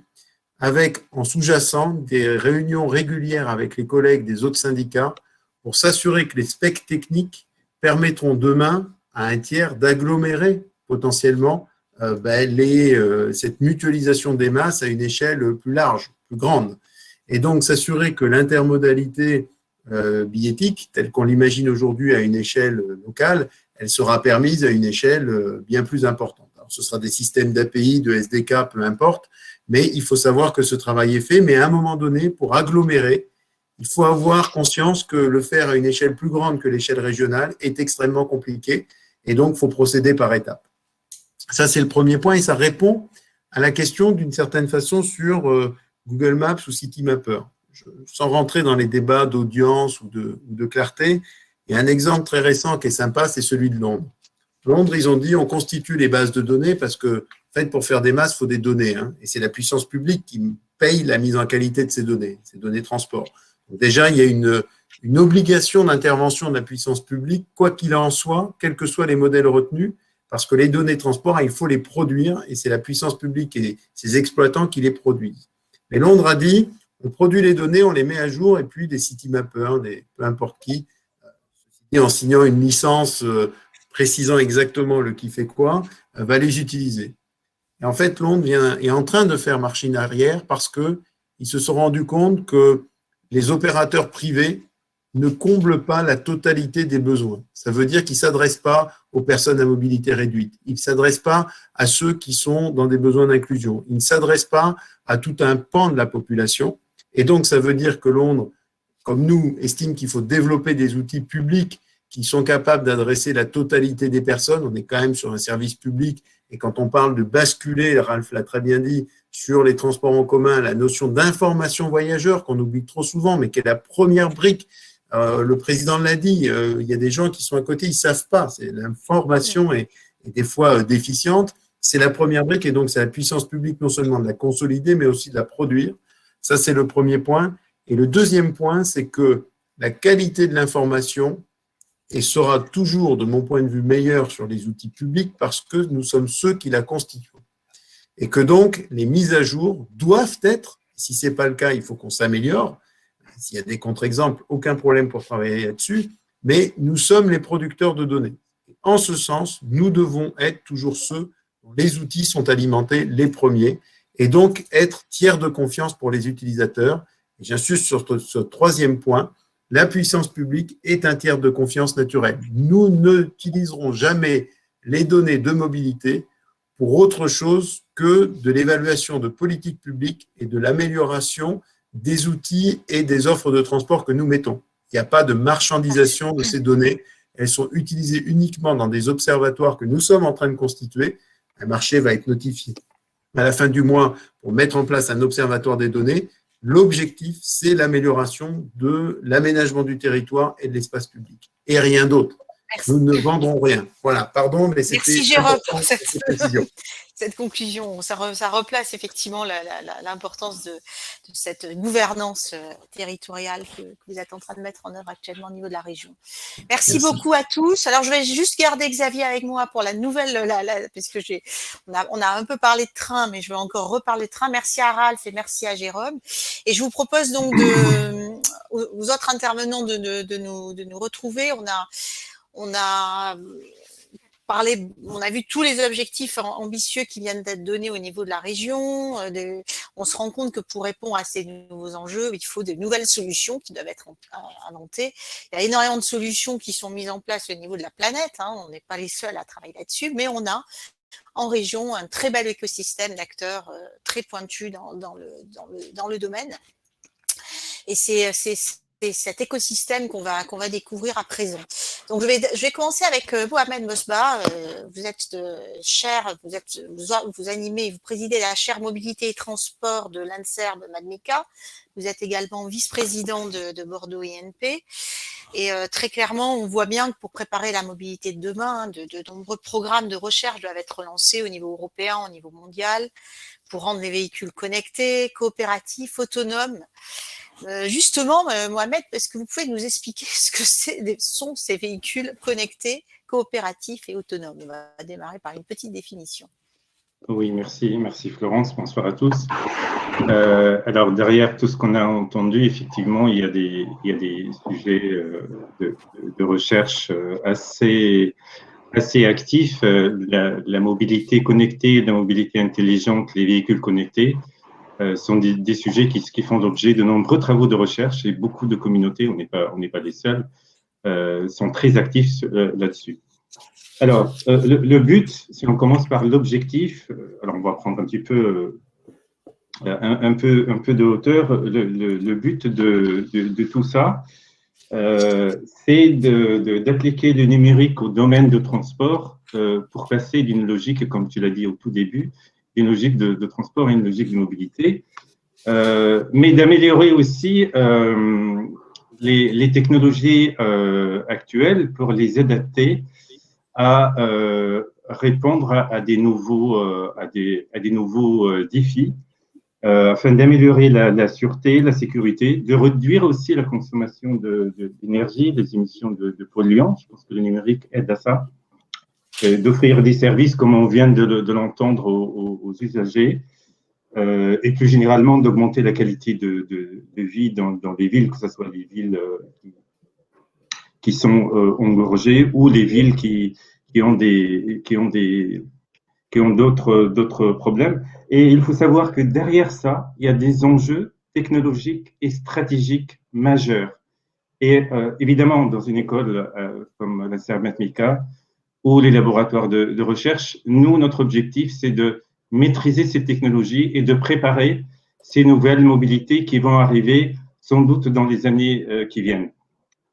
avec, en sous-jacent, des réunions régulières avec les collègues des autres syndicats pour s'assurer que les specs techniques permettront demain à un tiers d'agglomérer potentiellement cette mutualisation des masses à une échelle plus large, plus grande. Et donc s'assurer que l'intermodalité billettique, telle qu'on l'imagine aujourd'hui à une échelle locale, elle sera permise à une échelle bien plus importante. Alors, ce sera des systèmes d'API, de SDK, peu importe, mais il faut savoir que ce travail est fait. Mais à un moment donné, pour agglomérer, il faut avoir conscience que le faire à une échelle plus grande que l'échelle régionale est extrêmement compliqué et donc il faut procéder par étapes. Ça, c'est le premier point et ça répond à la question d'une certaine façon sur Google Maps ou Citymapper. Sans rentrer dans les débats d'audience ou de clarté, il y a un exemple très récent qui est sympa, c'est celui de Londres. Londres, ils ont dit on constitue les bases de données parce que, en fait, pour faire des masses, il faut des données. Hein, et c'est la puissance publique qui paye la mise en qualité de ces données de transport. Donc déjà, il y a une obligation d'intervention de la puissance publique, quoi qu'il en soit, quels que soient les modèles retenus, parce que les données de transport, il faut les produire et c'est la puissance publique et ses exploitants qui les produisent. Mais Londres a dit on produit les données, on les met à jour et puis des Citymappers, peu importe qui, en signant une licence précisant exactement le qui fait quoi, va les utiliser. Et en fait, Londres est en train de faire machine arrière parce qu'ils se sont rendus compte que les opérateurs privés ne comblent pas la totalité des besoins. Ça veut dire qu'ils ne s'adressent pas aux personnes à mobilité réduite. Ils ne s'adressent pas à ceux qui sont dans des besoins d'inclusion. Ils ne s'adressent pas à tout un pan de la population. Et donc, ça veut dire que Londres, comme nous, estime qu'il faut développer des outils publics qui sont capables d'adresser la totalité des personnes. On est quand même sur un service public. Et quand on parle de basculer, Ralph l'a très bien dit, sur les transports en commun, la notion d'information voyageur qu'on oublie trop souvent, mais qui est la première brique. Le président l'a dit, il y a des gens qui sont à côté, ils ne savent pas. L'information est des fois déficiente. C'est la première brique et donc c'est la puissance publique non seulement de la consolider, mais aussi de la produire. Ça, c'est le premier point. Et le deuxième point, c'est que la qualité de l'information sera toujours, de mon point de vue, meilleure sur les outils publics parce que nous sommes ceux qui la constituent. Et que donc, les mises à jour doivent être, si ce n'est pas le cas, il faut qu'on s'améliore. S'il y a des contre-exemples, aucun problème pour travailler là-dessus, mais nous sommes les producteurs de données. En ce sens, nous devons être toujours ceux dont les outils sont alimentés les premiers et donc être tiers de confiance pour les utilisateurs. Et j'insiste sur ce troisième point, la puissance publique est un tiers de confiance naturel. Nous n'utiliserons jamais les données de mobilité pour autre chose que de l'évaluation de politique publique et de l'amélioration des outils et des offres de transport que nous mettons. Il n'y a pas de marchandisation de ces données elles sont utilisées uniquement dans des observatoires que nous sommes en train de constituer, un marché va être notifié. À la fin du mois, pour mettre en place un observatoire des données, l'objectif, c'est l'amélioration de l'aménagement du territoire et de l'espace public, et rien d'autre. Merci. Nous ne vendrons rien. Voilà, pardon, mais c'était Merci Jérôme pour cette précision. cette conclusion. Ça replace effectivement l'importance de cette gouvernance territoriale que vous êtes en train de mettre en œuvre actuellement au niveau de la région. Merci beaucoup à tous. Alors, je vais juste garder Xavier avec moi pour la nouvelle, puisque on a un peu parlé de train, mais je vais encore reparler de train. Merci à Ralph et merci à Jérôme. Et je vous propose donc aux autres intervenants de nous retrouver. On a vu tous les objectifs ambitieux qui viennent d'être donnés au niveau de la région. On se rend compte que pour répondre à ces nouveaux enjeux, il faut de nouvelles solutions qui doivent être inventées. Il y a énormément de solutions qui sont mises en place au niveau de la planète. On n'est pas les seuls à travailler là-dessus, mais on a en région un très bel écosystème d'acteurs très pointus dans le domaine. Et c'est cet écosystème qu'on va découvrir à présent. Donc je vais commencer avec Mohamed Mosba. Vous êtes vous animez, vous présidez la chaire mobilité et transport de l'ANSERB Madmeka. Vous êtes également vice-président de Bordeaux INP. Et très clairement, on voit bien que pour préparer la mobilité de demain, de nombreux programmes de recherche doivent être lancés au niveau européen, au niveau mondial, pour rendre les véhicules connectés, coopératifs, autonomes. Justement, Mohamed, est-ce que vous pouvez nous expliquer ce que sont ces véhicules connectés, coopératifs et autonomes? On va démarrer par une petite définition. Oui, merci Florence, bonsoir à tous. Alors derrière tout ce qu'on a entendu, effectivement, il y a des sujets de recherche assez actifs. La mobilité connectée, la mobilité intelligente, les véhicules connectés sont des sujets qui font l'objet de nombreux travaux de recherche et beaucoup de communautés, on n'est pas les seuls, sont très actifs là-dessus. Alors, le but, si on commence par l'objectif, alors on va prendre un petit peu, un peu de hauteur. Le but de tout ça, c'est d'appliquer le numérique au domaine de transport pour passer d'une logique, comme tu l'as dit au tout début, une logique de transport et une logique de mobilité, mais d'améliorer aussi les technologies actuelles pour les adapter à répondre à des nouveaux défis, afin d'améliorer la sûreté, la sécurité, de réduire aussi la consommation d'énergie, des émissions de polluants. Je pense que le numérique aide à ça. D'offrir des services, comme on vient de l'entendre, aux usagers, et plus généralement d'augmenter la qualité de vie dans les villes, que ce soit les villes qui sont engorgées ou les villes qui ont d'autres problèmes. Et il faut savoir que derrière ça, il y a des enjeux technologiques et stratégiques majeurs. Et évidemment, dans une école comme l'ANSERB Madmeka, ou les laboratoires de recherche, notre objectif, c'est de maîtriser ces technologies et de préparer ces nouvelles mobilités qui vont arriver sans doute dans les années qui viennent.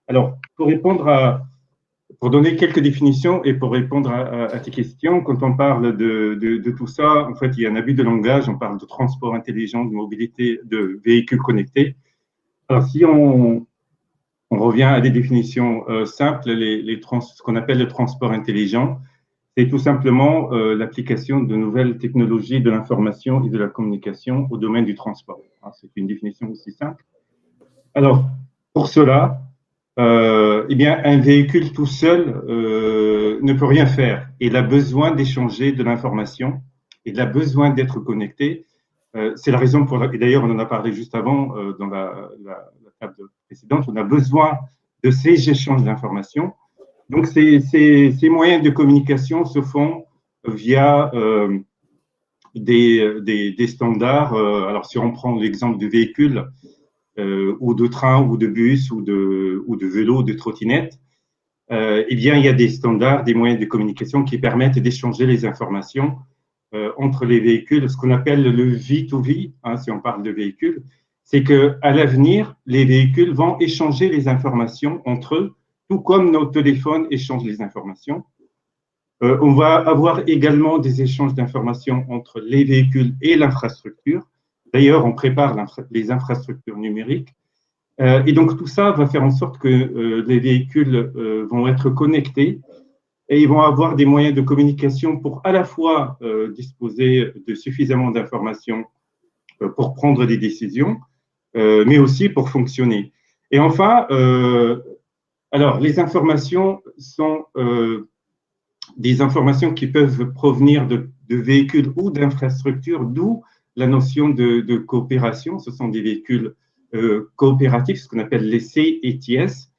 Alors, pour donner quelques définitions et pour répondre à tes questions, quand on parle de tout ça, en fait, il y a un abus de langage, on parle de transport intelligent, de mobilité, de véhicules connectés. Alors, si on revient à des définitions simples, ce qu'on appelle le transport intelligent, c'est tout simplement l'application de nouvelles technologies de l'information et de la communication au domaine du transport. C'est une définition aussi simple. Alors, pour cela, eh bien, un véhicule tout seul ne peut rien faire. Il a besoin d'échanger de l'information, il a besoin d'être connecté. C'est la raison pour laquelle, et d'ailleurs, on en a parlé juste avant dans la table précédente, on a besoin de ces échanges d'informations. Donc, ces moyens de communication se font via des standards. Alors, si on prend l'exemple de véhicules, ou de train, ou de bus, ou de vélo, de trottinette, eh bien, il y a des standards, des moyens de communication qui permettent d'échanger les informations entre les véhicules, ce qu'on appelle le V2V, si on parle de véhicules, c'est qu'à l'avenir, les véhicules vont échanger les informations entre eux, tout comme nos téléphones échangent les informations. On va avoir également des échanges d'informations entre les véhicules et l'infrastructure. D'ailleurs, on prépare les infrastructures numériques. Et donc, tout ça va faire en sorte que les véhicules vont être connectés et ils vont avoir des moyens de communication pour à la fois disposer de suffisamment d'informations pour prendre des décisions, mais aussi pour fonctionner. Et enfin, alors, les informations sont des informations qui peuvent provenir de véhicules ou d'infrastructures, d'où la notion de coopération. Ce sont des véhicules coopératifs, ce qu'on appelle les CETS.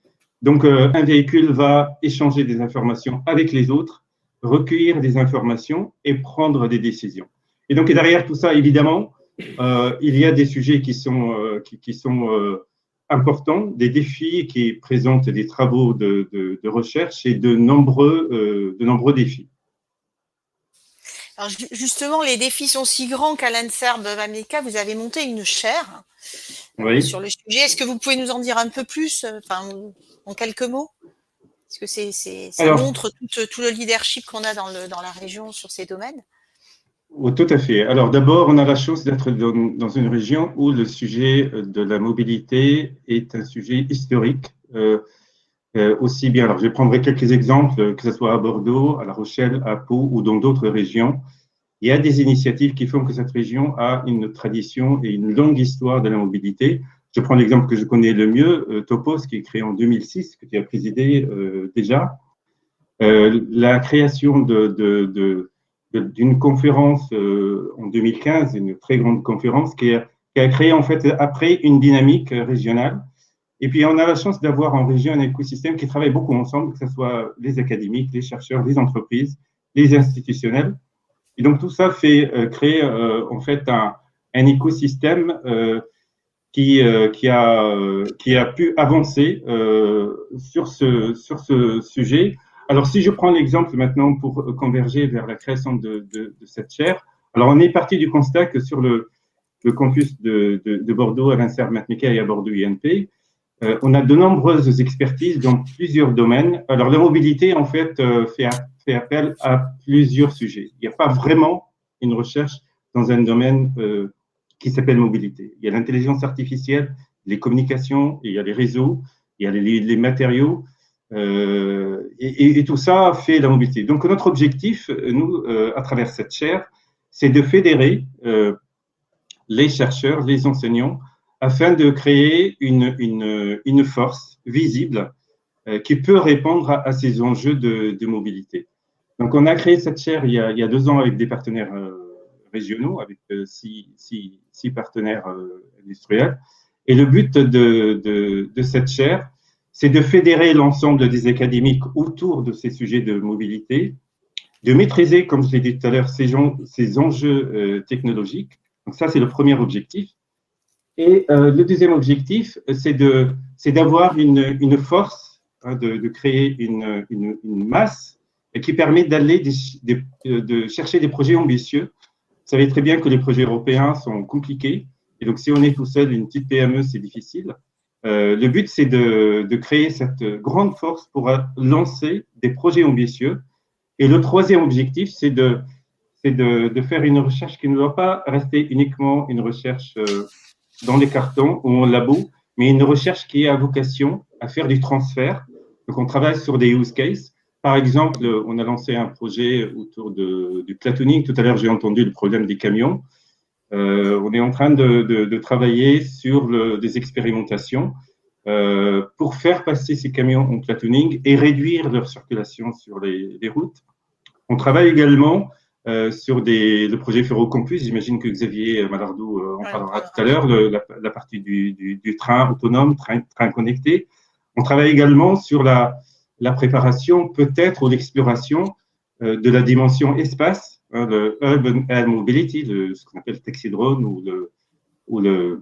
Donc, un véhicule va échanger des informations avec les autres, recueillir des informations et prendre des décisions. Et donc, derrière tout ça, évidemment, il y a des sujets qui sont importants, des défis qui présentent des travaux de recherche et de nombreux défis. Alors justement, les défis sont si grands qu'à l'INSERM MATMECA, vous avez monté une chaire sur le sujet. Est-ce que vous pouvez nous en dire un peu plus, en quelques mots? Parce que ça montre tout le leadership qu'on a dans la région sur ces domaines. Oui, tout à fait. Alors d'abord, on a la chance d'être dans une région où le sujet de la mobilité est un sujet historique. Aussi bien, alors je prendrai quelques exemples, que ce soit à Bordeaux, à La Rochelle, à Pau ou dans d'autres régions. Il y a des initiatives qui font que cette région a une tradition et une longue histoire de la mobilité. Je prends l'exemple que je connais le mieux, Topos, qui est créé en 2006, que tu as présidé déjà. La création d'une conférence en 2015, une très grande conférence qui a créé en fait après une dynamique régionale. Et puis, on a la chance d'avoir en région un écosystème qui travaille beaucoup ensemble, que ce soit les académiques, les chercheurs, les entreprises, les institutionnels. Et donc, tout ça fait créer en fait un écosystème qui a pu avancer sur ce sujet. Alors, si je prends l'exemple maintenant pour converger vers la création de cette chaire, alors on est parti du constat que sur le campus de Bordeaux à l'INSERM MATMECA et à Bordeaux INP, on a de nombreuses expertises dans plusieurs domaines. Alors, la mobilité, en fait, fait appel à plusieurs sujets. Il n'y a pas vraiment une recherche dans un domaine qui s'appelle mobilité. Il y a l'intelligence artificielle, les communications, il y a les réseaux, il y a les matériaux, et tout ça fait la mobilité. Donc, notre objectif, nous, à travers cette chaire, c'est de fédérer les chercheurs, les enseignants, afin de créer une force visible qui peut répondre à ces enjeux de mobilité. Donc, on a créé cette chaire il y a 2 ans avec des partenaires régionaux, avec 6 partenaires industriels. Et le but de cette chaire, c'est de fédérer l'ensemble des académiques autour de ces sujets de mobilité, de maîtriser, comme je l'ai dit tout à l'heure, ces enjeux technologiques. Donc, ça, c'est le premier objectif. Et le deuxième objectif, c'est d'avoir une force, de créer une masse qui permet d'aller de chercher des projets ambitieux. Vous savez très bien que les projets européens sont compliqués. Et donc, si on est tout seul, une petite PME, c'est difficile. Le but, c'est de créer cette grande force pour lancer des projets ambitieux. Et le troisième objectif, c'est de faire une recherche qui ne doit pas rester uniquement une recherche dans les cartons ou en labo, mais une recherche qui a vocation à faire du transfert. Donc, on travaille sur des use cases. Par exemple, on a lancé un projet autour du platooning. Tout à l'heure, j'ai entendu le problème des camions. On est en train de travailler sur des expérimentations pour faire passer ces camions en platooning et réduire leur circulation sur les routes. On travaille également sur le projet Ferrocampus. J'imagine que Xavier Malardou en parlera tout à l'heure, la partie du train autonome, train connecté. On travaille également sur la préparation peut-être ou l'exploration de la dimension espace, le Urban Air Mobility, ce qu'on appelle le taxi drone ou le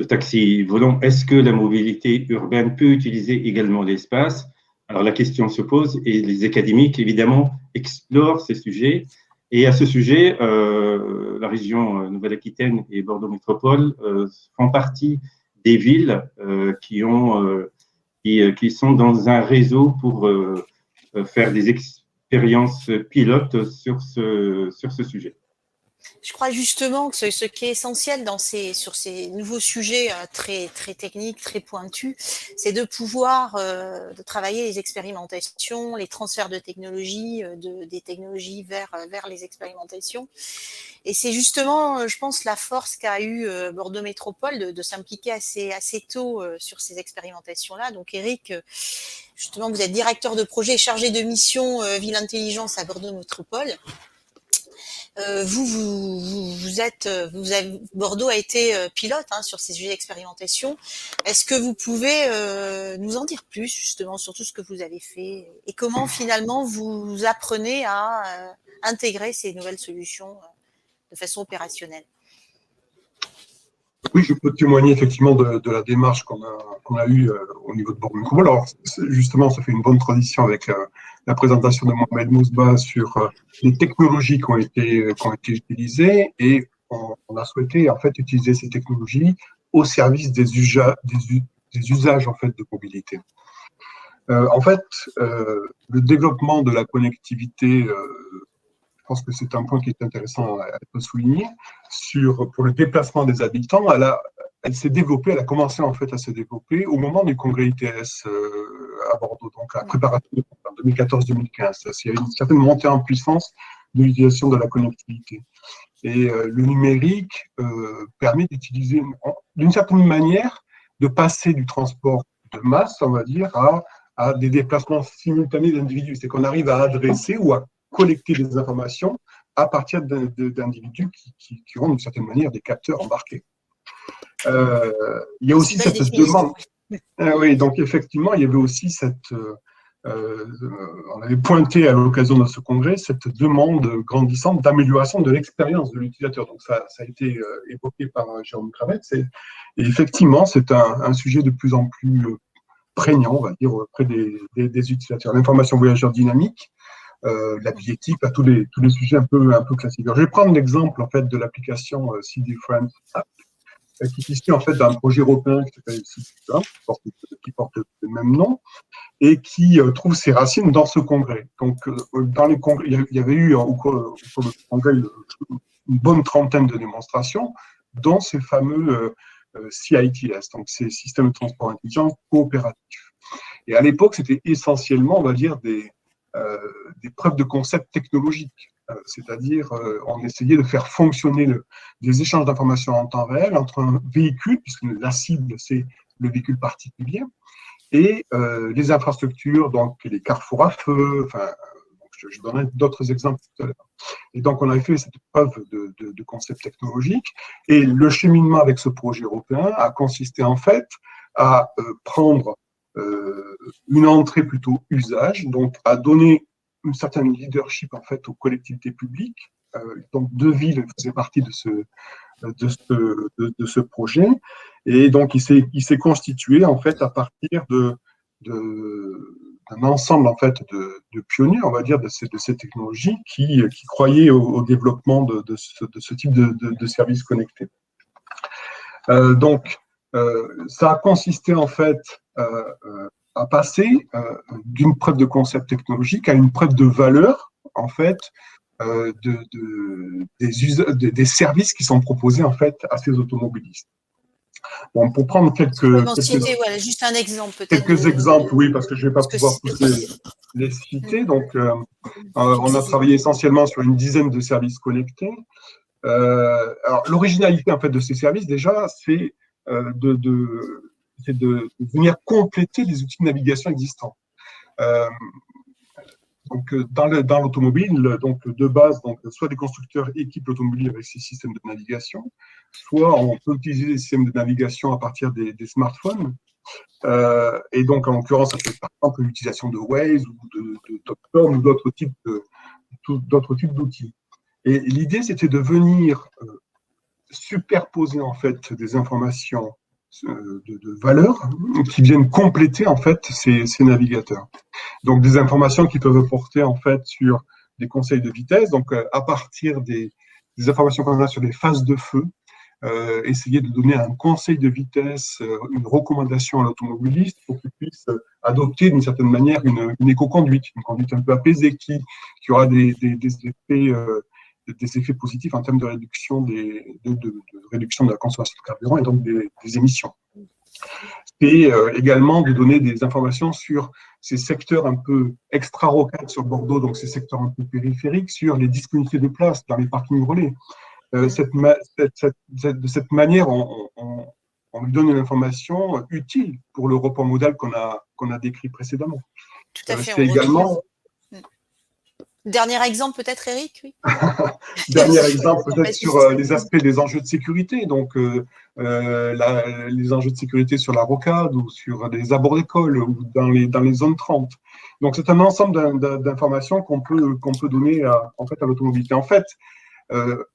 taxi volant. Est-ce que la mobilité urbaine peut utiliser également l'espace? Alors la question se pose et les académiques évidemment explorent ces sujets. Et à ce sujet, la région Nouvelle-Aquitaine et Bordeaux Métropole font partie des villes qui ont qui sont dans un réseau pour faire des expériences pilotes sur ce sujet. Je crois justement que ce qui est essentiel sur ces nouveaux sujets très, très techniques, très pointus, c'est de pouvoir de travailler les expérimentations, les transferts de technologies, des technologies vers les expérimentations. Et c'est justement, je pense, la force qu'a eu Bordeaux Métropole de s'impliquer assez tôt sur ces expérimentations-là. Donc Eric, justement, vous êtes directeur de projet et chargé de mission Ville Intelligence à Bordeaux Métropole. Bordeaux a été pilote sur ces sujets d'expérimentation. Est-ce que vous pouvez nous en dire plus justement sur tout ce que vous avez fait et comment finalement vous apprenez à intégrer ces nouvelles solutions de façon opérationnelle? Oui, je peux témoigner effectivement de la démarche qu'on a eue au niveau de Bordeaux Métropole. Alors, justement, ça fait une bonne tradition avec la présentation de Mohamed Mousba sur les technologies qui ont été utilisées, et on a souhaité en fait utiliser ces technologies au service des usages en fait de mobilité. En fait, le développement de la connectivité, je pense que c'est un point qui est intéressant à souligner. Pour le déplacement des habitants, elle s'est développée, elle a commencé en fait à se développer au moment du congrès ITS à Bordeaux, donc à préparation en 2014-2015. Il y a une certaine montée en puissance de l'utilisation de la connectivité. Et le numérique permet d'utiliser, d'une certaine manière, de passer du transport de masse, on va dire, à des déplacements simultanés d'individus. C'est qu'on arrive à adresser ou à collecter des informations à partir d'individus qui ont d'une certaine manière des capteurs embarqués. Il y a aussi cette demande. Oui, donc effectivement, il y avait aussi on avait pointé à l'occasion de ce congrès cette demande grandissante d'amélioration de l'expérience de l'utilisateur. Donc ça a été évoqué par Jérôme Kravets. Et effectivement, c'est un sujet de plus en plus prégnant, on va dire, auprès des utilisateurs. L'information voyageur dynamique, la billettique, tous les sujets un peu classiques. Alors, je vais prendre l'exemple en fait de l'application CD Friends App, qui est issue en fait d'un projet européen qui s'appelle CD, qui porte le même nom, et qui trouve ses racines dans ce congrès. Donc, dans les congrès, il y avait eu au cours du congrès une bonne trentaine de démonstrations, dont ces fameux CITS, donc ces systèmes de transport intelligent coopératifs. Et à l'époque, c'était essentiellement, on va dire, des preuves de concept technologiques, c'est-à-dire on essayait de faire fonctionner des échanges d'informations en temps réel entre un véhicule, puisque la cible c'est le véhicule particulier, et les infrastructures, donc les carrefours à feu, enfin, je donnerai d'autres exemples tout à l'heure. Et donc on avait fait cette preuve de concept technologique, et le cheminement avec ce projet européen a consisté en fait à prendre une entrée plutôt usage, donc à donner une certaine leadership en fait aux collectivités publiques. Donc deux villes faisaient partie de ce projet, et donc il s'est constitué en fait à partir d'un ensemble en fait de pionniers, on va dire, de ces technologies qui croyaient au développement de ce type de services connectés. Donc ça a consisté en fait à passer d'une preuve de concept technologique à une preuve de valeur en fait des services qui sont proposés en fait à ces automobilistes. Bon, pour prendre juste un exemple peut-être. Quelques exemples, oui, parce que je ne vais pas pouvoir tous les citer. Donc, on a travaillé essentiellement sur une dizaine de services connectés. Alors, l'originalité en fait de ces services, déjà, c'est de venir compléter les outils de navigation existants. Donc, dans l'automobile, donc de base, donc soit des constructeurs équipent l'automobile avec ces systèmes de navigation, soit on peut utiliser des systèmes de navigation à partir des smartphones. Et donc, en l'occurrence, ça peut par exemple l'utilisation de Waze ou de TopStorm ou d'autres types d'outils. Et l'idée, c'était de venir superposer en fait des informations de valeur qui viennent compléter en fait ces navigateurs. Donc des informations qui peuvent porter en fait sur des conseils de vitesse, donc à partir des informations qu'on a sur les phases de feu, essayer de donner un conseil de vitesse, une recommandation à l'automobiliste pour qu'il puisse adopter d'une certaine manière une éco-conduite, une conduite un peu apaisée qui aura des effets positifs en termes de réduction de réduction de la consommation de carburant et donc des émissions. Et également de donner des informations sur ces secteurs un peu extra-rocades sur Bordeaux, donc ces secteurs un peu périphériques, sur les disponibilités de places dans les parkings relais. De cette manière, on lui donne une information utile pour le report modal qu'on a décrit précédemment. Tout à fait. C'est également... Dernier exemple peut-être, Eric, oui. Dernier exemple peut-être sur les aspects des enjeux de sécurité, donc les enjeux de sécurité sur la rocade ou sur les abords d'école ou dans les zones 30. Donc c'est un ensemble d'informations qu'on peut donner à l'automobilité. En fait,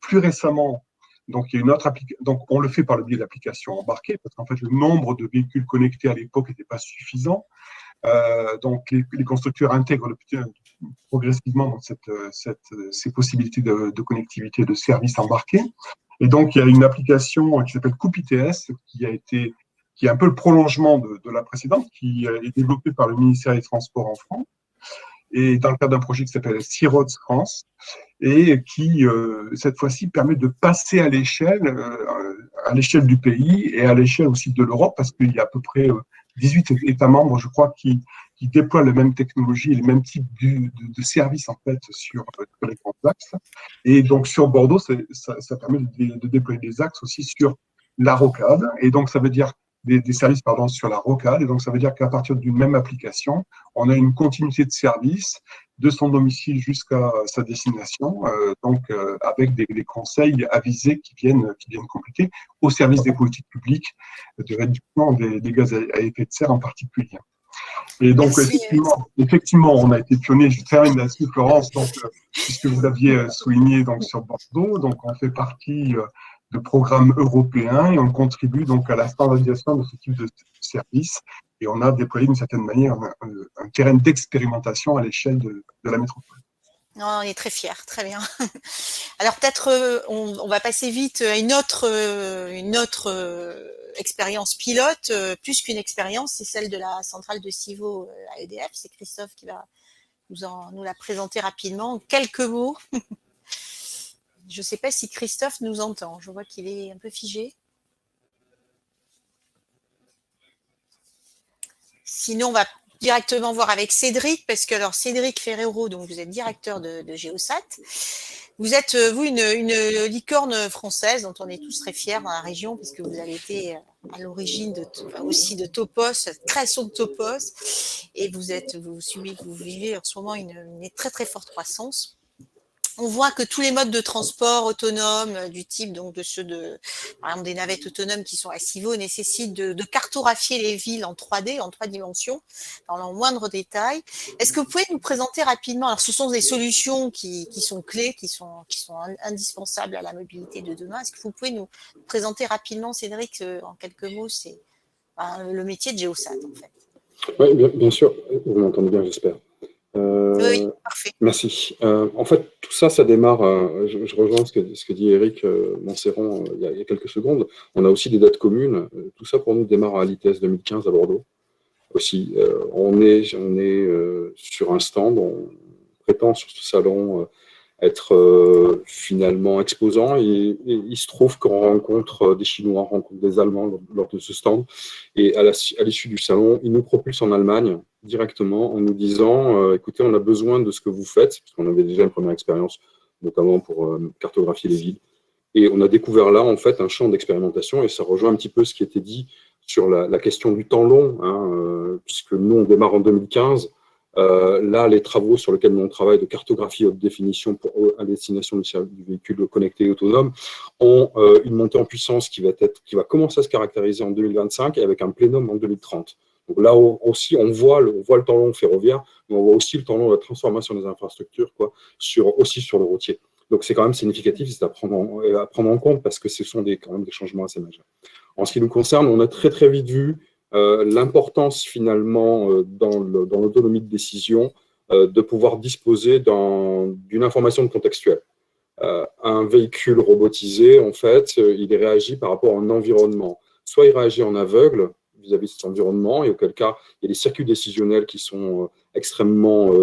plus récemment, donc il y a une autre application, donc on le fait par le biais d'applications embarquées parce qu'en fait le nombre de véhicules connectés à l'époque n'était pas suffisant. Donc les constructeurs intègrent progressivement dans ces possibilités de connectivité, de services embarqués. Et donc il y a une application qui s'appelle Coupe ITS qui est un peu le prolongement de la précédente, qui est développée par le ministère des Transports en France et dans le cadre d'un projet qui s'appelle C-Roads France et qui cette fois-ci permet de passer à l'échelle du pays et à l'échelle aussi de l'Europe parce qu'il y a à peu près 18 États membres, je crois, qui déploient les mêmes technologies et les mêmes types de services en fait sur les grands axes. Et donc sur Bordeaux, ça permet de déployer des axes aussi sur la rocade. Et donc ça veut dire des services sur la rocade. Et donc ça veut dire qu'à partir d'une même application, on a une continuité de service de son domicile jusqu'à sa destination, avec des conseils avisés qui viennent compléter au service des politiques publiques de réduction des gaz à effet de serre en particulier. Et donc, effectivement, on a été pionnier. Je termine là-dessus, Florence, puisque vous l'aviez souligné sur Bordeaux. Donc, on fait partie de programmes européens et on contribue donc à la standardisation de ce type de service. Et on a déployé d'une certaine manière un terrain d'expérimentation à l'échelle de la métropole. Non, on est très fiers, très bien. Alors peut-être on va passer vite à une autre expérience pilote, plus qu'une expérience, c'est celle de la centrale de Civaux à EDF. C'est Christophe qui va nous la présenter rapidement. Quelques mots. Je ne sais pas si Christophe nous entend. Je vois qu'il est un peu figé. Sinon, on va directement voir avec Cédric, parce que alors Cédric Ferrero, donc vous êtes directeur de Géosat. Vous êtes, vous, une licorne française dont on est tous très fiers dans la région, puisque vous avez été à l'origine aussi de Topos, création de Topos, et vous vivez en ce moment une très très forte croissance. On voit que tous les modes de transport autonomes du type donc de ceux par exemple des navettes autonomes qui sont à Civaux nécessitent de cartographier les villes en 3D, en 3 dimensions, dans le moindre détail. Est-ce que vous pouvez nous présenter rapidement, alors ce sont des solutions qui sont clés, qui sont indispensables à la mobilité de demain. Est-ce que vous pouvez nous présenter rapidement, Cédric, en quelques mots, c'est le métier de Géosat en fait? Oui, bien sûr. Vous m'entendez bien, j'espère. Oui, parfait. Merci. En fait, tout ça, ça démarre, je rejoins ce que dit Eric Monceron il y a quelques secondes. On a aussi des dates communes. Tout ça, pour nous, démarre à l'ITS 2015 à Bordeaux. Aussi, on est sur un stand, on prétend sur ce salon être finalement exposant et il se trouve qu'on rencontre des Chinois, on rencontre des Allemands lors de ce stand et à l'issue du salon, ils nous propulsent en Allemagne directement en nous disant écoutez, on a besoin de ce que vous faites, parce qu'on avait déjà une première expérience, notamment pour cartographier les villes, et on a découvert là en fait un champ d'expérimentation et ça rejoint un petit peu ce qui était dit sur la question du temps long, puisque nous on démarre en 2015. Là, les travaux sur lesquels on travaille de cartographie haute définition à destination du véhicule connecté et autonome ont une montée en puissance qui va commencer à se caractériser en 2025 et avec un plénum en 2030. Donc là aussi, on voit le temps long ferroviaire, mais on voit aussi le temps long de la transformation des infrastructures, aussi sur le routier. Donc c'est quand même significatif, c'est à prendre en compte parce que ce sont quand même des changements assez majeurs. En ce qui nous concerne, on a très très vite vu l'importance finalement dans l'autonomie de décision de pouvoir disposer d'une information contextuelle. un véhicule robotisé, en fait, il réagit par rapport à un environnement. Soit il réagit en aveugle vis-à-vis de cet environnement, et auquel cas, il y a des circuits décisionnels qui sont extrêmement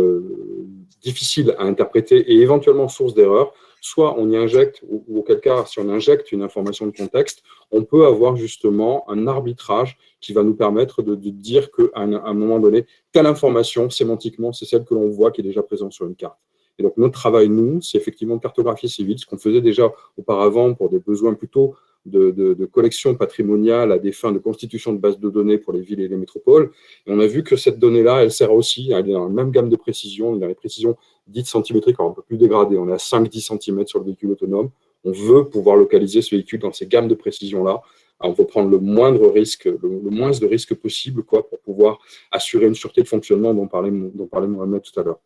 difficiles à interpréter et éventuellement source d'erreur. Soit on y injecte, ou auquel cas, si on injecte une information de contexte, on peut avoir justement un arbitrage qui va nous permettre de dire qu'à un moment donné, telle information, sémantiquement, c'est celle que l'on voit qui est déjà présente sur une carte. Et donc, notre travail, nous, c'est effectivement de cartographie civile, ce qu'on faisait déjà auparavant pour des besoins plutôt de collection patrimoniale à des fins de constitution de bases de données pour les villes et les métropoles. Et on a vu que cette donnée-là, elle sert aussi, elle est dans la même gamme de précision, dans les précisions dites centimétriques, alors un peu plus dégradées. On est à 5-10 cm sur le véhicule autonome. On veut pouvoir localiser ce véhicule dans ces gammes de précision-là. On veut prendre le moindre risque, le moins de risques possible, pour pouvoir assurer une sûreté de fonctionnement dont parlait Mohamed tout à l'heure.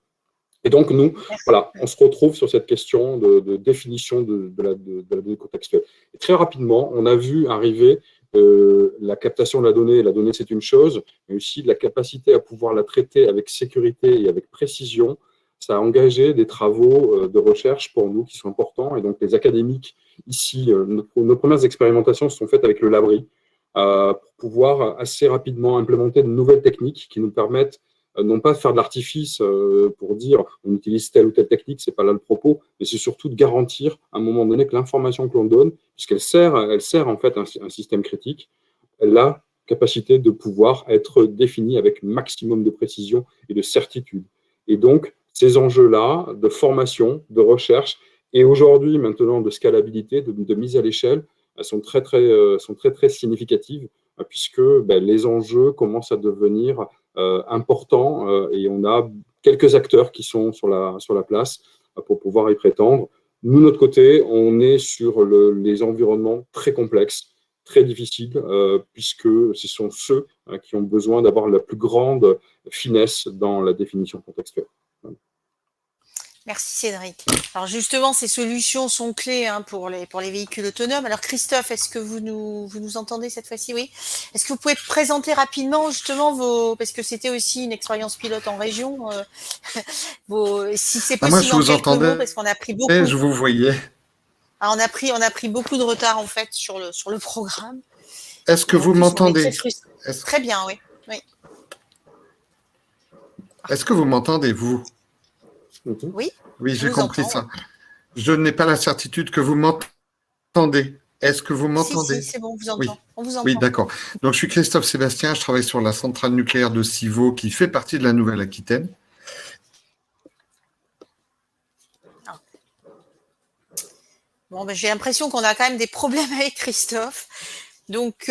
Et donc, nous, voilà, on se retrouve sur cette question de définition de la donnée contextuelle. Et très rapidement, on a vu arriver la captation de la donnée, c'est une chose, mais aussi la capacité à pouvoir la traiter avec sécurité et avec précision. Ça a engagé des travaux de recherche pour nous qui sont importants. Et donc, les académiques, ici, nos premières expérimentations se sont faites avec le Labri pour pouvoir assez rapidement implémenter de nouvelles techniques qui nous permettent non pas de faire de l'artifice pour dire on utilise telle ou telle technique, c'est pas là le propos, mais c'est surtout de garantir à un moment donné que l'information que l'on donne, puisqu'elle sert en fait un système critique, elle a la capacité de pouvoir être définie avec maximum de précision et de certitude. Et donc, ces enjeux-là de formation, de recherche et aujourd'hui maintenant de scalabilité, de mise à l'échelle, sont très significatives puisque les enjeux commencent à devenir importants et on a quelques acteurs qui sont sur la place pour pouvoir y prétendre. Nous, de notre côté, on est sur les environnements très complexes, très difficiles, puisque ce sont ceux qui ont besoin d'avoir la plus grande finesse dans la définition contextuelle. Merci Cédric. Alors justement, ces solutions sont clés pour les véhicules autonomes. Alors Christophe, est-ce que vous nous entendez cette fois-ci? Oui. Est-ce que vous pouvez présenter rapidement justement parce que c'était aussi une expérience pilote en région, si c'est possible moi, je en vous quelques entendais, mots, parce qu'on a pris beaucoup. je vous voyais. Ah, on a pris beaucoup de retard en fait sur le programme. Est-ce que vous m'entendez? Très bien, oui. Est-ce que vous m'entendez, vous? Oui. Oui, j'ai compris ça. Je n'ai pas la certitude que vous m'entendez. Est-ce que vous m'entendez? Si, c'est bon, on vous entend. Oui. On vous entend. Oui, d'accord. Donc, je suis Christophe Sébastien, je travaille sur la centrale nucléaire de Civaux qui fait partie de la Nouvelle-Aquitaine. Bon, j'ai l'impression qu'on a quand même des problèmes avec Christophe. Donc,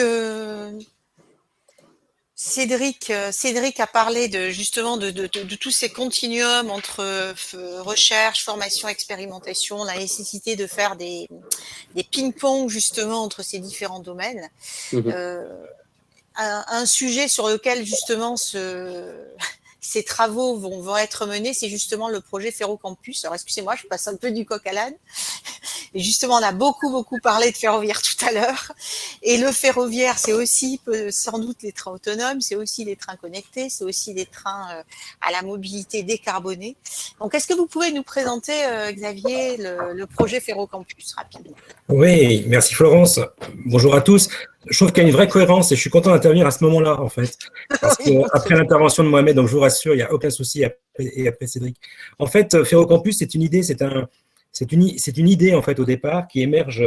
Cédric a parlé justement de tous ces continuums entre recherche, formation, expérimentation, la nécessité de faire des ping-pong justement entre ces différents domaines. Un sujet sur lequel justement ces travaux vont être menés, c'est justement le projet Ferrocampus. Alors excusez-moi, je passe un peu du coq à l'âne. Et justement, on a beaucoup parlé de ferroviaire tout à l'heure. Et le ferroviaire, c'est aussi sans doute les trains autonomes, c'est aussi les trains connectés, c'est aussi les trains à la mobilité décarbonée. Donc, est-ce que vous pouvez nous présenter, Xavier, le projet Ferrocampus rapidement? Oui, merci Florence. Bonjour à tous. Je trouve qu'il y a une vraie cohérence et je suis content d'intervenir à ce moment-là, en fait. Parce qu'après l'intervention de Mohamed, donc je vous rassure, il n'y a aucun souci, et après Cédric. En fait, Ferrocampus, c'est une idée, c'est une idée, en fait, au départ, qui émerge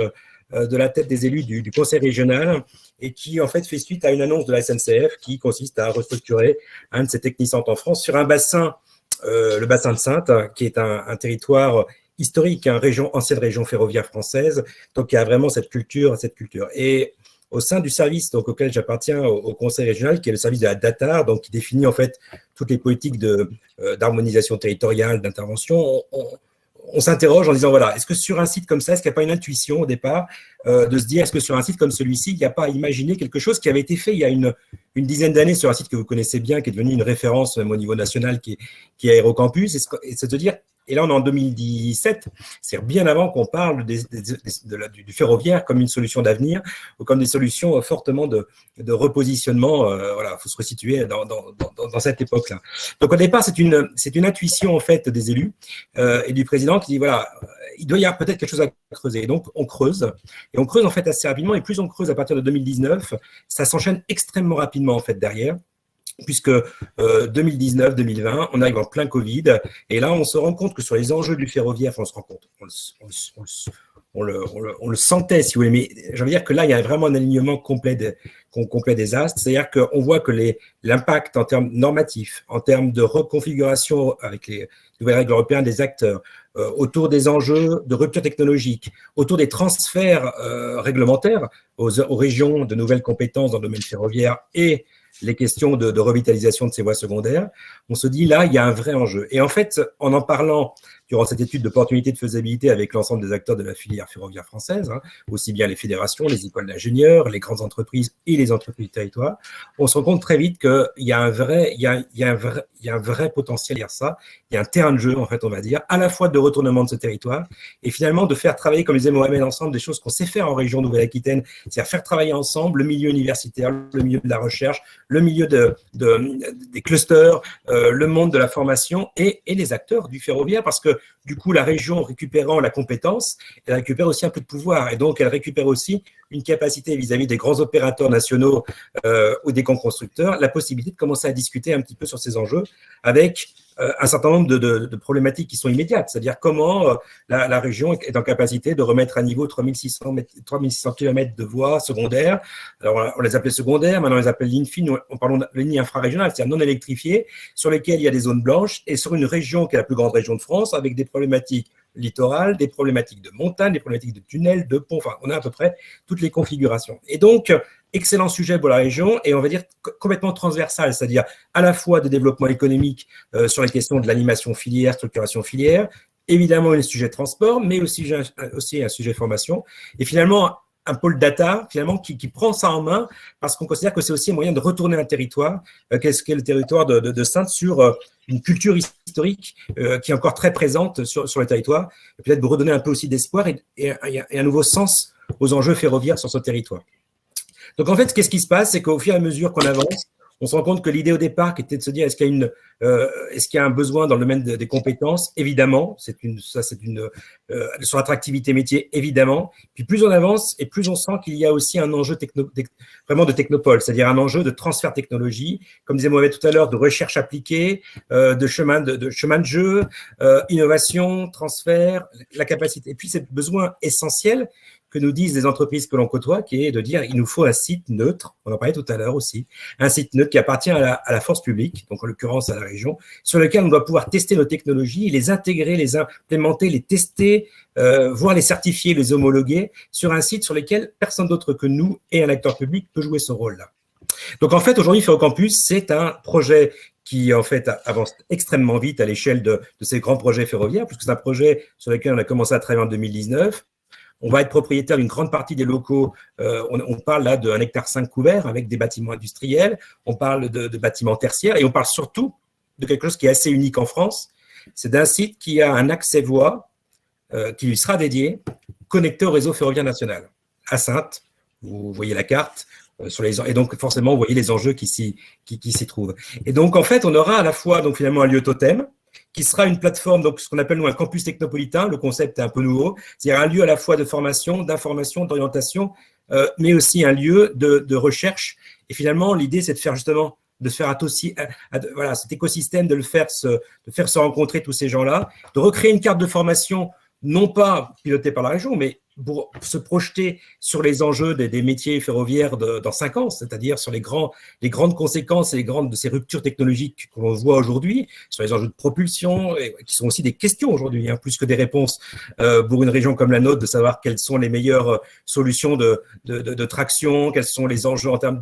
de la tête des élus du conseil régional et qui, en fait, fait suite à une annonce de la SNCF qui consiste à restructurer un de ses technicentres en France sur un bassin, le bassin de Saintes, qui est un territoire historique, ancienne région ferroviaire française, donc il y a vraiment cette culture. Et au sein du service auquel j'appartiens au conseil régional, qui est le service de la DATAR, donc qui définit en fait toutes les politiques d'harmonisation territoriale, d'intervention, on s'interroge en disant, voilà, est-ce que sur un site comme ça, est-ce qu'il n'y a pas une intuition au départ de se dire, est-ce que sur un site comme celui-ci, il n'y a pas à imaginer quelque chose qui avait été fait il y a une dizaine d'années sur un site que vous connaissez bien, qui est devenu une référence au niveau national, qui est Aérocampus, et c'est de dire, Et là, on est en 2017, c'est bien avant qu'on parle du ferroviaire comme une solution d'avenir ou comme des solutions fortement de repositionnement. Voilà, il faut se resituer dans cette époque-là. Donc, au départ, c'est une intuition, en fait, des élus et du président qui dit, voilà, il doit y avoir peut-être quelque chose à creuser. Et donc, on creuse. Et on creuse, en fait, assez rapidement. Et plus on creuse à partir de 2019, ça s'enchaîne extrêmement rapidement, en fait, derrière. Puisque 2019-2020, on arrive en plein Covid, et là, on se rend compte que sur les enjeux du ferroviaire, enfin, on se rend compte, on le sentait, si vous voulez, mais je veux dire que là, il y a vraiment un alignement complet des astres, c'est-à-dire qu'on voit que l'impact en termes normatifs, en termes de reconfiguration avec les nouvelles règles européennes des acteurs, autour des enjeux de rupture technologique, autour des transferts réglementaires aux régions de nouvelles compétences dans le domaine ferroviaire et les questions de revitalisation de ces voies secondaires, on se dit là, il y a un vrai enjeu. Et en fait, en parlant durant cette étude d'opportunité de faisabilité avec l'ensemble des acteurs de la filière ferroviaire française, aussi bien les fédérations, les écoles d'ingénieurs, les grandes entreprises et les entreprises du territoire, on se rend compte très vite qu'il y a un vrai potentiel derrière ça. Il y a un terrain de jeu, en fait, on va dire, à la fois de retournement de ce territoire et finalement de faire travailler, comme disait Mohamed, ensemble des choses qu'on sait faire en région Nouvelle-Aquitaine, c'est-à-dire faire travailler ensemble le milieu universitaire, le milieu de la recherche, le milieu des clusters, le monde de la formation et les acteurs du ferroviaire, parce que du coup, la région récupérant la compétence, elle récupère aussi un peu de pouvoir et donc elle récupère aussi une capacité vis-à-vis des grands opérateurs nationaux ou des grands constructeurs, la possibilité de commencer à discuter un petit peu sur ces enjeux avec un certain nombre de problématiques qui sont immédiates, c'est-à-dire comment la région est en capacité de remettre à niveau 3600 km de voies secondaires. Alors, on les appelait secondaires, maintenant on les appelle lignes fines, on parle de lignes infrarégionales, c'est-à-dire non électrifiées, sur lesquelles il y a des zones blanches, et sur une région qui est la plus grande région de France, avec des problématiques littorales, des problématiques de montagne, des problématiques de tunnels, de ponts, enfin, on a à peu près toutes les configurations. Et donc, excellent sujet pour la région et on va dire complètement transversal, c'est-à-dire à la fois de développement économique sur les questions de l'animation filière, structuration filière, évidemment un sujet de transport, mais aussi un sujet de formation et finalement un pôle data finalement qui prend ça en main parce qu'on considère que c'est aussi un moyen de retourner un territoire, qu'est-ce qu'est le territoire de Saintes sur une culture historique qui est encore très présente sur le territoire et peut-être de redonner un peu aussi d'espoir et un nouveau sens aux enjeux ferroviaires sur ce territoire. Donc, en fait, qu'est-ce qui se passe? C'est qu'au fur et à mesure qu'on avance, on se rend compte que l'idée au départ, qui était de se dire est-ce qu'il y a un besoin dans le domaine des compétences? Évidemment, sur l'attractivité métier, évidemment. Puis plus on avance et plus on sent qu'il y a aussi un enjeu vraiment de technopole, c'est-à-dire un enjeu de transfert technologie, comme disait Mohamed tout à l'heure, de recherche appliquée, de chemin de jeu, innovation, transfert, la capacité. Et puis, c'est le besoin essentiel que nous disent les entreprises que l'on côtoie, qui est de dire il nous faut un site neutre, on en parlait tout à l'heure aussi, un site neutre qui appartient à la force publique, donc en l'occurrence à la région, sur lequel on doit pouvoir tester nos technologies, les intégrer, les implémenter, les tester, voire les certifier, les homologuer, sur un site sur lequel personne d'autre que nous et un acteur public peut jouer ce rôle-là. Donc en fait, aujourd'hui, Ferrocampus, c'est un projet qui en fait avance extrêmement vite à l'échelle de ces grands projets ferroviaires, puisque c'est un projet sur lequel on a commencé à travailler en 2019. On va être propriétaire d'une grande partie des locaux. On parle là d'1,5 hectare couvert avec des bâtiments industriels. On parle de bâtiments tertiaires et on parle surtout de quelque chose qui est assez unique en France. C'est d'un site qui a un accès voie qui lui sera dédié, connecté au réseau ferroviaire national. À Saintes, vous voyez la carte. Et donc, forcément, vous voyez les enjeux qui s'y trouvent. Et donc, en fait, on aura à la fois donc, finalement un lieu totem, qui sera une plateforme, donc ce qu'on appelle nous un campus technopolitain, le concept est un peu nouveau, c'est-à-dire un lieu à la fois de formation, d'information, d'orientation, mais aussi un lieu de recherche. Et finalement, l'idée, c'est de faire justement, de faire voilà, cet écosystème, de faire se rencontrer tous ces gens-là, de recréer une carte de formation, non pas pilotée par la région, mais pour se projeter sur les enjeux des métiers ferroviaires dans 5 ans, c'est-à-dire sur les grandes conséquences et de ces ruptures technologiques que l'on voit aujourd'hui, sur les enjeux de propulsion, et qui sont aussi des questions aujourd'hui, plus que des réponses pour une région comme la nôtre, de savoir quelles sont les meilleures solutions de traction, quels sont les enjeux en termes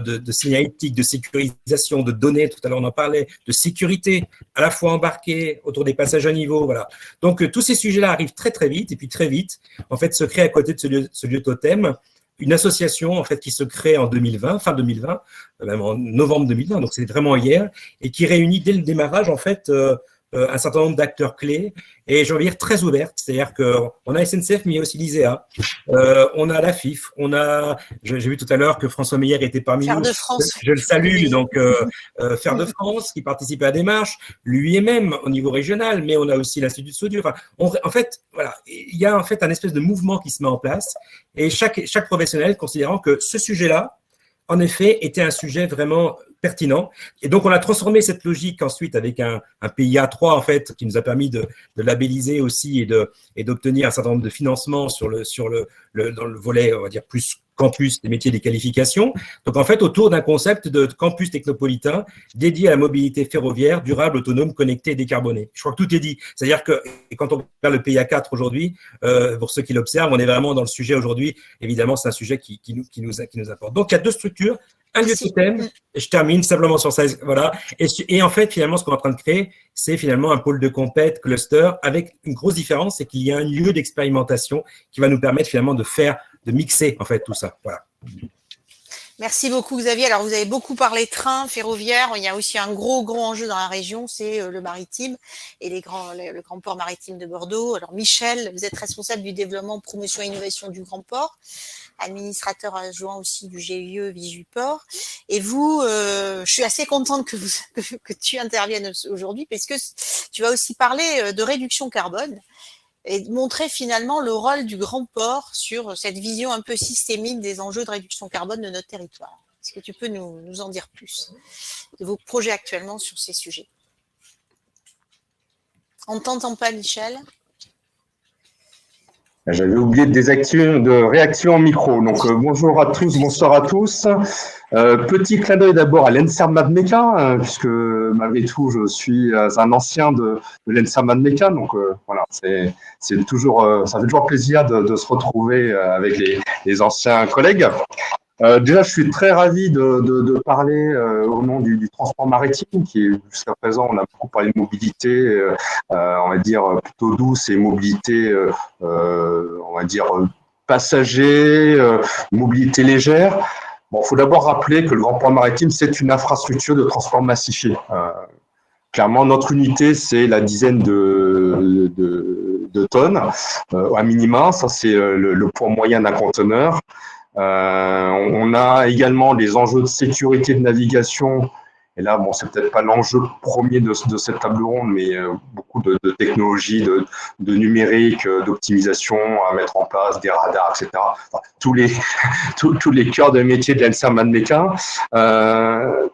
de signalétique, de sécurisation, de données, tout à l'heure on en parlait, de sécurité, à la fois embarquée autour des passages à niveau, voilà. Donc tous ces sujets-là arrivent très très vite, et puis très vite, en fait, se crée à côté de ce lieu totem une association en fait qui se crée en 2020, fin 2020, même en novembre 2020, donc c'est vraiment hier, et qui réunit dès le démarrage en fait un certain nombre d'acteurs clés, et j'ai envie de dire très ouvertes, c'est-à-dire qu'on a SNCF, mais il y a aussi l'ISEA, on a la FIF, j'ai vu tout à l'heure que François Meyer était parmi nous, de France. je le salue, donc Faire de France, qui participe à la démarche, l'UIMM au niveau régional, mais on a aussi l'Institut de soudure. Enfin, en fait, voilà, il y a en fait un espèce de mouvement qui se met en place, et chaque professionnel considérant que ce sujet-là, en effet, était un sujet vraiment pertinent. Et donc, on a transformé cette logique ensuite avec un PIA 3, en fait, qui nous a permis de labelliser aussi et d'obtenir un certain nombre de financements dans le volet, on va dire, plus campus des métiers des qualifications. Donc, en fait, autour d'un concept de campus technopolitain dédié à la mobilité ferroviaire, durable, autonome, connectée et décarbonée. Je crois que tout est dit. C'est-à-dire que quand on regarde le PIA 4 aujourd'hui, pour ceux qui l'observent, on est vraiment dans le sujet aujourd'hui. Évidemment, c'est un sujet qui nous apporte. Donc, il y a deux structures. Un lieu totem, et je termine simplement sur ça, voilà. Et en fait, finalement, ce qu'on est en train de créer, c'est finalement un pôle de compète, cluster, avec une grosse différence, c'est qu'il y a un lieu d'expérimentation qui va nous permettre finalement de mixer en fait tout ça. Voilà. Merci beaucoup Xavier. Alors vous avez beaucoup parlé train, ferroviaire. Il y a aussi un gros enjeu dans la région, c'est le maritime et le grand port maritime de Bordeaux. Alors Michel, vous êtes responsable du développement, promotion et innovation du grand port, administrateur adjoint aussi du GIE Vigiport. Et vous, je suis assez contente que tu interviennes aujourd'hui parce que tu vas aussi parler de réduction carbone et montrer finalement le rôle du grand port sur cette vision un peu systémique des enjeux de réduction carbone de notre territoire. Est-ce que tu peux nous en dire plus de vos projets actuellement sur ces sujets? On ne t'entend pas, Michel. J'avais oublié de réaction en micro. Donc, bonjour à tous, bonsoir à tous. Petit clin d'œil d'abord à l'ENSERM MadMeca, puisque malgré tout, je suis un ancien de l'ENSERM MadMeca. Donc, voilà, c'est toujours, ça fait toujours plaisir de se retrouver avec les anciens collègues. Déjà, je suis très ravi de parler au nom du transport maritime, qui est jusqu'à présent, on a beaucoup parlé de mobilité, on va dire plutôt douce et mobilité, on va dire passager, mobilité légère. Bon, il faut d'abord rappeler que le grand port maritime, c'est une infrastructure de transport massifié. Clairement, notre unité, c'est la dizaine de tonnes, à minima. Ça, c'est le poids moyen d'un conteneur. On a également des enjeux de sécurité de navigation. Et là, bon, c'est peut-être pas l'enjeu premier de cette table ronde, mais beaucoup de technologies, de numérique, d'optimisation à mettre en place, des radars, etc. Enfin, tous les cœurs de métier de l'ENSERM MadMeca.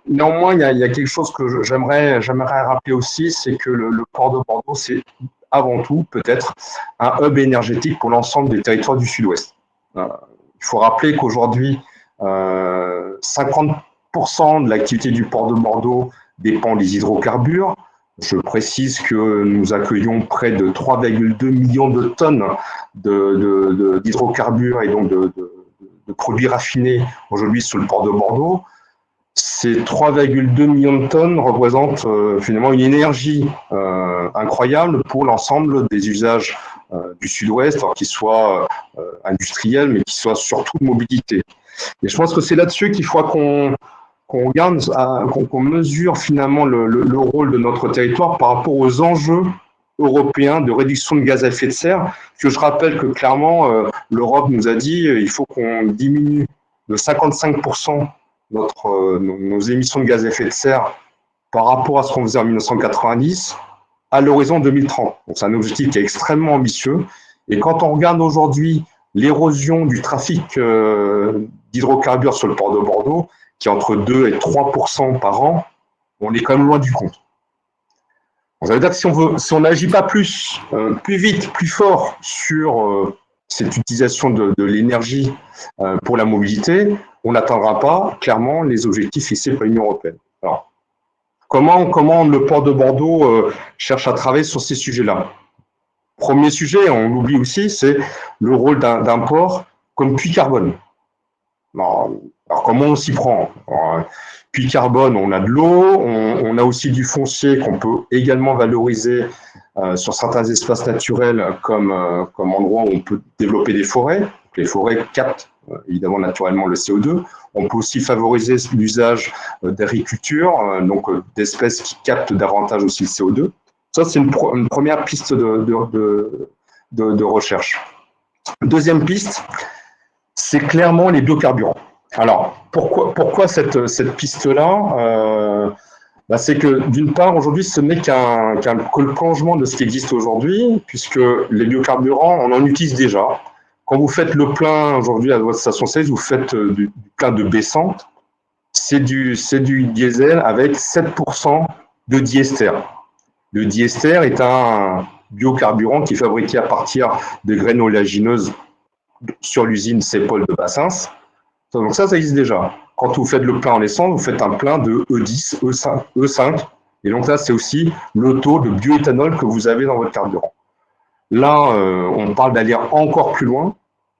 Néanmoins, il y a quelque chose que j'aimerais rappeler aussi, c'est que le port de Bordeaux, c'est avant tout peut-être un hub énergétique pour l'ensemble des territoires du Sud-Ouest. Il faut rappeler qu'aujourd'hui, 50% de l'activité du port de Bordeaux dépend des hydrocarbures. Je précise que nous accueillons près de 3,2 millions de tonnes d'hydrocarbures et donc de produits raffinés aujourd'hui sur le port de Bordeaux. Ces 3,2 millions de tonnes représentent finalement une énergie incroyable pour l'ensemble des usages du Sud-Ouest, qu'ils soient industriels, mais qui soient surtout de mobilité. Et je pense que c'est là-dessus qu'il faut qu'on regarde, qu'on mesure finalement le rôle de notre territoire par rapport aux enjeux européens de réduction de gaz à effet de serre. Parce que je rappelle que clairement, l'Europe nous a dit qu'il faut qu'on diminue de 55% nos émissions de gaz à effet de serre par rapport à ce qu'on faisait en 1990 à l'horizon 2030. Donc, c'est un objectif qui est extrêmement ambitieux. Et quand on regarde aujourd'hui l'érosion du trafic d'hydrocarbures sur le port de Bordeaux, qui est entre 2 et 3% par an, on est quand même loin du compte. Ça veut dire que si on n'agit pas plus vite, plus fort sur cette utilisation de l'énergie pour la mobilité, on n'atteindra pas clairement les objectifs fixés par l'Union européenne. Alors, comment le port de Bordeaux cherche à travailler sur ces sujets-là? Premier sujet, on l'oublie aussi, c'est le rôle d'un port comme puits carbone. Alors comment on s'y prend? Puits carbone, on a de l'eau, on a aussi du foncier qu'on peut également valoriser sur certains espaces naturels comme endroit où on peut développer des forêts. Les forêts captent évidemment naturellement le CO2. On peut aussi favoriser l'usage d'agriculture, donc d'espèces qui captent davantage aussi le CO2. Ça, c'est une première piste de recherche. Deuxième piste, c'est clairement les biocarburants. Alors, pourquoi cette piste-là c'est que d'une part, aujourd'hui, ce n'est que le prolongement de ce qui existe aujourd'hui, puisque les biocarburants, on en utilise déjà. Quand vous faites le plein aujourd'hui à votre station 16, vous faites du plein de B100, c'est du diesel avec 7% de diester. Le diester est un biocarburant qui est fabriqué à partir de graines oléagineuses sur l'usine Cepol de Bassins. Donc ça existe déjà. Quand vous faites le plein en essence, vous faites un plein de E10, E5. Et donc là, c'est aussi le taux de bioéthanol que vous avez dans votre carburant. Là, on parle d'aller encore plus loin,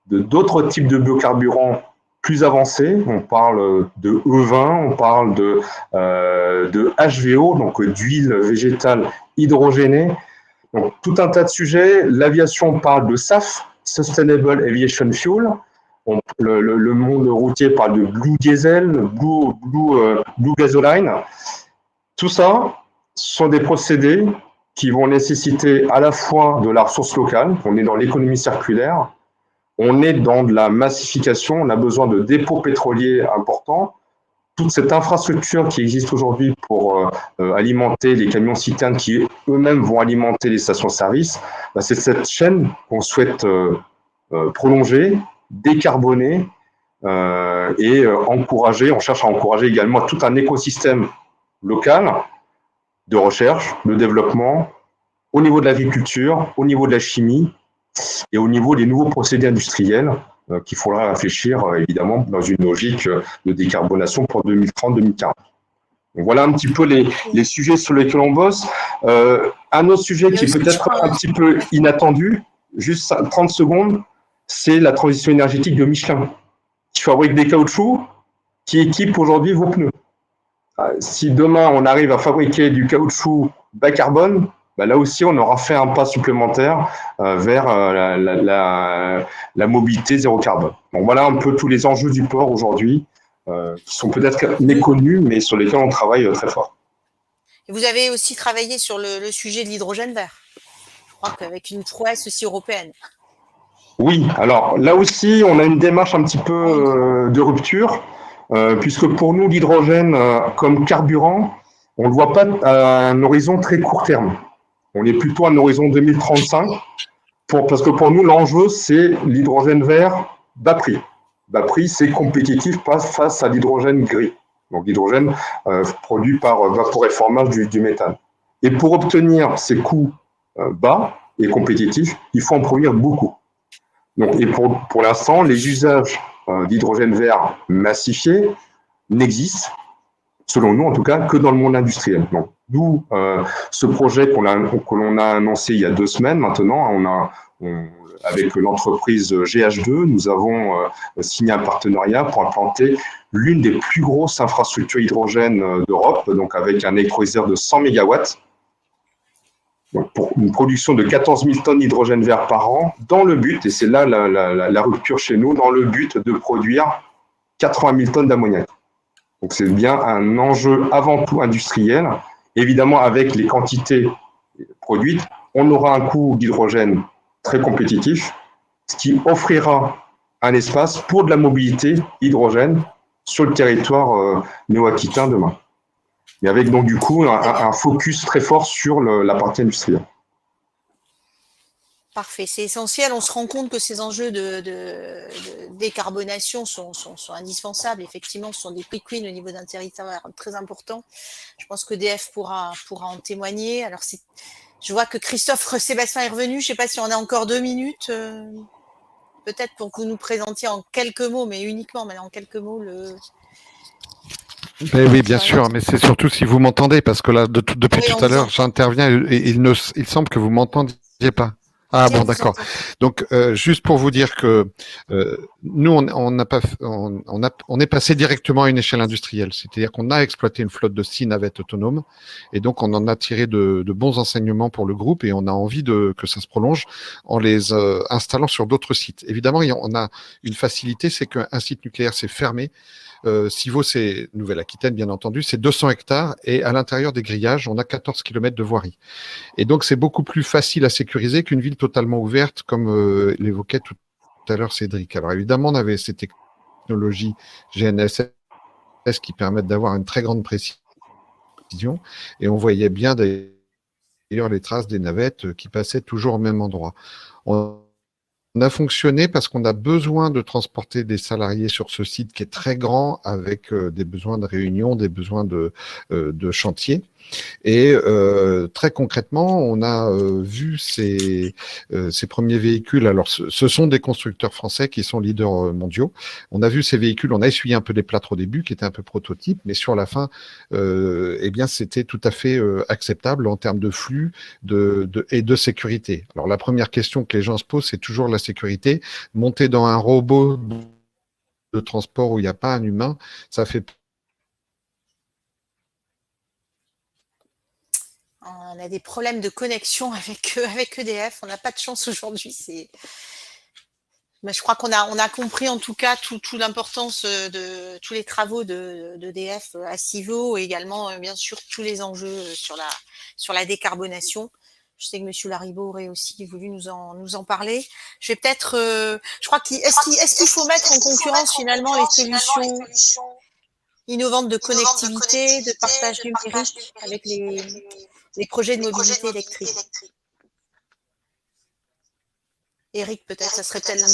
de d'autres types de biocarburants plus avancés. On parle de E20, on parle de HVO, donc d'huile végétale hydrogénée. Donc tout un tas de sujets. L'aviation parle de SAF, Sustainable Aviation Fuel. Le monde routier parle de Blue Diesel, Blue Gasoline. Tout ça sont des procédés qui vont nécessiter à la fois de la ressource locale, on est dans l'économie circulaire, on est dans de la massification, on a besoin de dépôts pétroliers importants. Toute cette infrastructure qui existe aujourd'hui pour alimenter les camions-citernes qui eux-mêmes vont alimenter les stations-service, c'est cette chaîne qu'on souhaite prolonger, décarboner et encourager. On cherche à encourager également tout un écosystème local de recherche, de développement, au niveau de l'agriculture, au niveau de la chimie et au niveau des nouveaux procédés industriels qu'il faudra réfléchir évidemment dans une logique de décarbonation pour 2030-2040. Donc voilà un petit peu les sujets sur lesquels on bosse. Un autre sujet qui est peut-être un petit peu inattendu, juste 30 secondes, c'est la transition énergétique de Michelin, qui fabrique des caoutchoucs qui équipent aujourd'hui vos pneus. Si demain on arrive à fabriquer du caoutchouc bas carbone, là aussi on aura fait un pas supplémentaire vers la mobilité zéro carbone. Donc voilà un peu tous les enjeux du port aujourd'hui, qui sont peut-être méconnus, mais sur lesquels on travaille très fort. Et vous avez aussi travaillé sur le sujet de l'hydrogène vert, je crois qu'avec une prouesse aussi européenne. Oui, alors là aussi, on a une démarche un petit peu de rupture, puisque pour nous, l'hydrogène comme carburant, on ne le voit pas à un horizon très court terme. On est plutôt à un horizon 2035, parce que pour nous, l'enjeu, c'est l'hydrogène vert bas prix. Bas prix, c'est compétitif face à l'hydrogène gris, donc l'hydrogène produit par vaporéformage du méthane. Et pour obtenir ces coûts bas et compétitifs, il faut en produire beaucoup. Donc, et pour l'instant, les usages d'hydrogène vert massifiés n'existent, selon nous en tout cas, que dans le monde industriel. Donc, d'où ce projet que l'on a annoncé il y a 2 semaines maintenant. Avec l'entreprise GH2, nous avons signé un partenariat pour implanter l'une des plus grosses infrastructures hydrogène d'Europe, donc avec un électrolyseur de 100 MW. Donc pour une production de 14 000 tonnes d'hydrogène vert par an, dans le but, et c'est là la rupture chez nous, dans le but de produire 80 000 tonnes d'ammoniac. Donc c'est bien un enjeu avant tout industriel. Évidemment, avec les quantités produites, on aura un coût d'hydrogène très compétitif, ce qui offrira un espace pour de la mobilité hydrogène sur le territoire néo-aquitain demain. Et avec donc du coup un focus très fort sur la partie industrielle. Parfait, c'est essentiel. On se rend compte que ces enjeux de décarbonation sont indispensables. Effectivement, ce sont des quick wins au niveau d'un territoire très important. Je pense qu'EDF pourra en témoigner. Alors, je vois que Christophe Sébastien est revenu. Je ne sais pas si on a encore 2 minutes, peut-être pour que vous nous présentiez en quelques mots, mais uniquement, mais en quelques mots, Oui, bien sûr, mais c'est surtout si vous m'entendez, parce que là, depuis tout à l'heure, j'interviens et il semble que vous ne m'entendiez pas. Ah bon, d'accord. Donc, juste pour vous dire que nous, on est passé directement à une échelle industrielle. C'est-à-dire qu'on a exploité une flotte de 6 navettes autonomes et donc on en a tiré de bons enseignements pour le groupe et on a envie que ça se prolonge en les installant sur d'autres sites. Évidemment, on a une facilité, c'est qu'un site nucléaire, c'est fermé. Civaux, c'est Nouvelle-Aquitaine, bien entendu, c'est 200 hectares et à l'intérieur des grillages, on a 14 km de voirie. Et donc, c'est beaucoup plus facile à sécuriser qu'une ville totalement ouverte, comme l'évoquait tout à l'heure Cédric. Alors, évidemment, on avait ces technologies GNSS qui permettent d'avoir une très grande précision et on voyait bien d'ailleurs les traces des navettes qui passaient toujours au même endroit. On a fonctionné parce qu'on a besoin de transporter des salariés sur ce site qui est très grand avec des besoins de réunion, des besoins de chantier. Et très concrètement, on a vu ces premiers véhicules. Alors, ce sont des constructeurs français qui sont leaders mondiaux. On a vu ces véhicules, on a essuyé un peu les plâtres au début, qui étaient un peu prototypes, mais sur la fin, eh bien, c'était tout à fait acceptable en termes de flux et de sécurité. Alors, la première question que les gens se posent, c'est toujours la sécurité. Monter dans un robot de transport où il n'y a pas un humain, ça fait on a des problèmes de connexion avec EDF. On n'a pas de chance aujourd'hui. Mais je crois qu'on a compris en tout cas toute l'importance de tous les travaux d'EDF à Civaux et également, bien sûr, tous les enjeux sur la décarbonation. Je sais que Monsieur Lariboe aurait aussi voulu nous en parler. Je vais peut-être, je crois est-ce qu'il faut mettre en concurrence finalement les solutions innovantes de connectivité, de partage numérique avec les projets de mobilité électrique. Eric, peut-être, ça serait tellement.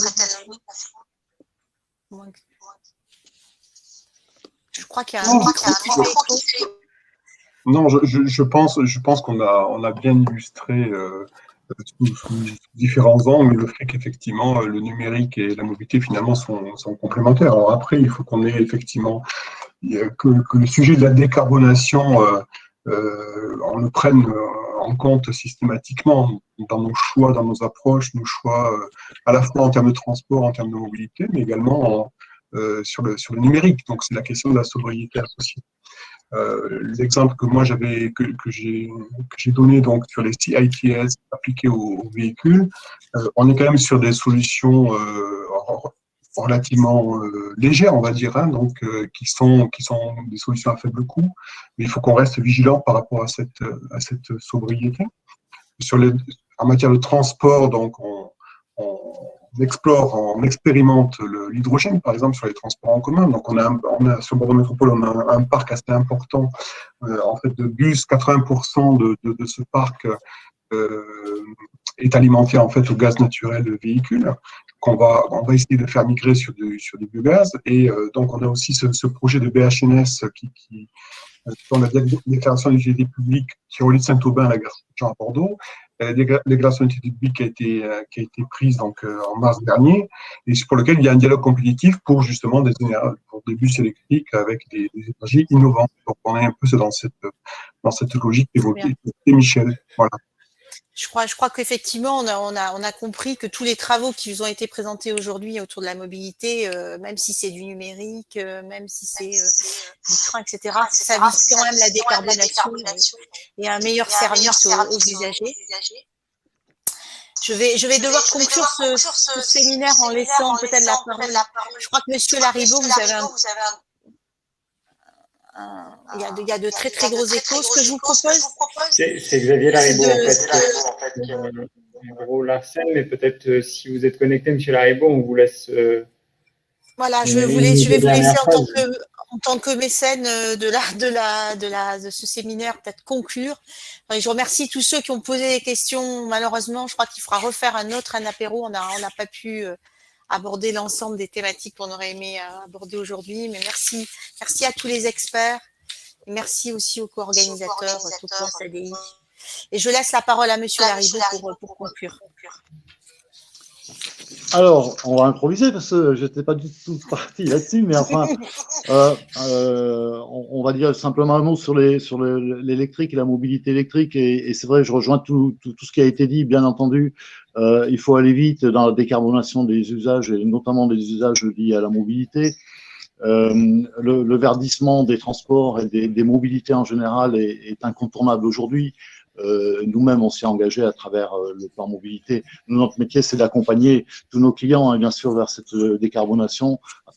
Je crois qu'il y a un micro qui fait écho. Non, je pense qu'on a bien illustré sous différents angles le fait qu'effectivement le numérique et la mobilité finalement sont complémentaires. Alors après, il faut qu'on ait effectivement que le sujet de la décarbonation on le prenne en compte systématiquement dans nos choix, dans nos approches, nos choix à la fois en termes de transport, en termes de mobilité, mais également sur le numérique. Donc c'est la question de la sobriété associée. L'exemple que moi que j'ai donné donc sur les CITS appliqués aux véhicules, on est quand même sur des solutions relativement légères, on va dire, hein, donc qui sont des solutions à faible coût, mais il faut qu'on reste vigilant par rapport à cette sobriété. En matière de transport, donc on expérimente l'hydrogène, par exemple, sur les transports en commun. Donc, sur Bordeaux Métropole, on a un parc assez important, en fait, de bus. 80% de ce parc est alimenté, en fait, au gaz naturel de véhicules qu'on va essayer de faire migrer sur du biogaz. Et donc, on a aussi ce projet de BHNS dans la déclaration d'utilité publique qui relie Saint-Aubin à la gare Saint-Jean à Bordeaux. La déclaration d'utilité publique qui a été prise donc, en mars dernier et pour lequel il y a un dialogue compétitif pour justement pour des bus électriques avec des énergies innovantes. Donc, on est un peu dans cette logique évoquée de Michel. Voilà. Je crois qu'effectivement, on a compris que tous les travaux qui vous ont été présentés aujourd'hui autour de la mobilité, même si c'est du numérique, même si c'est du train, etc., ça vise quand même la décarbonation et un meilleur service aux usagers. Je vais devoir conclure ce séminaire en laissant peut-être la parole. Je crois que Monsieur Lariboe, vous avez il y a de très très gros échos. Ce que je vous propose, c'est Xavier Lariboe en fait, en gros Larsen, mais peut-être si vous êtes connecté, Monsieur Lariboe, on vous laisse. Voilà, je vais vous laisser en tant que mécène de ce séminaire, peut-être conclure. Je remercie tous ceux qui ont posé des questions. Malheureusement, je crois qu'il faudra refaire un apéro. On n'a pas pu aborder l'ensemble des thématiques qu'on aurait aimé aborder aujourd'hui. Mais merci à tous les experts. Et merci aussi aux co-organisateurs, Topo, SADI. Et je laisse la parole à Monsieur Lariboe pour conclure. Alors, on va improviser parce que je n'étais pas du tout parti là-dessus, mais enfin, on va dire simplement un mot sur l'électrique et la mobilité électrique. Et c'est vrai, je rejoins tout ce qui a été dit, bien entendu. Il faut aller vite dans la décarbonation des usages, et notamment des usages liés à la mobilité. Le verdissement des transports et des mobilités en général est incontournable aujourd'hui. Nous-mêmes, on s'y est engagé à travers le plan mobilité. Notre métier, c'est d'accompagner tous nos clients, bien sûr, vers cette décarbonation à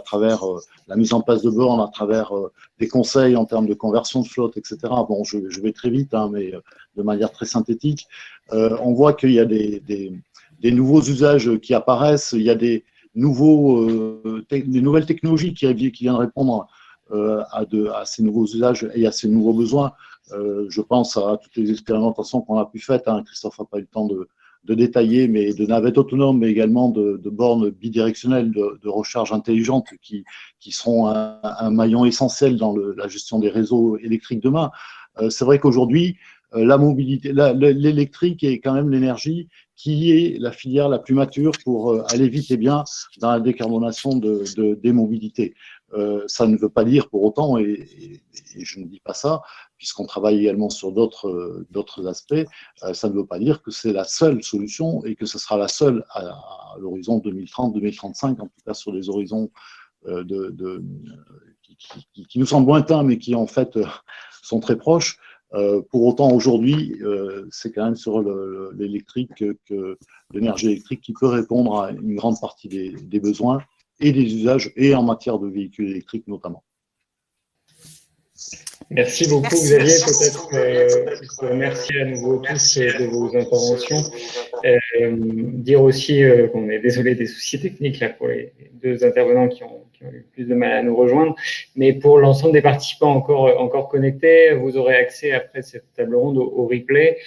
travers la mise en place de bornes, à travers des conseils en termes de conversion de flotte, etc. Bon, je vais très vite, mais de manière très synthétique. On voit qu'il y a des nouveaux usages qui apparaissent, il y a des nouvelles technologies qui viennent répondre à ces nouveaux usages et à ces nouveaux besoins. Je pense à toutes les expérimentations qu'on a pu faire. Christophe n'a pas eu le temps de détailler, mais de navettes autonomes, mais également de bornes bidirectionnelles de recharge intelligente qui seront un maillon essentiel dans la gestion des réseaux électriques demain. C'est vrai qu'aujourd'hui, la mobilité, l'électrique est quand même l'énergie qui est la filière la plus mature pour aller vite et bien dans la décarbonation des mobilités. Ça ne veut pas dire pour autant, et je ne dis pas ça, puisqu'on travaille également sur d'autres aspects, ça ne veut pas dire que c'est la seule solution et que ce sera la seule à l'horizon 2030-2035, en tout cas sur les horizons qui nous semblent lointains, mais qui en fait sont très proches. Pour autant, aujourd'hui, c'est quand même sur l'électrique que l'énergie électrique qui peut répondre à une grande partie des besoins et des usages, et en matière de véhicules électriques notamment. Merci beaucoup, Xavier. Peut-être merci à nouveau tous de vos interventions. Dire aussi qu'on est désolé des soucis techniques là, pour les deux intervenants qui ont eu plus de mal à nous rejoindre. Mais pour l'ensemble des participants encore connectés, vous aurez accès après cette table ronde au replay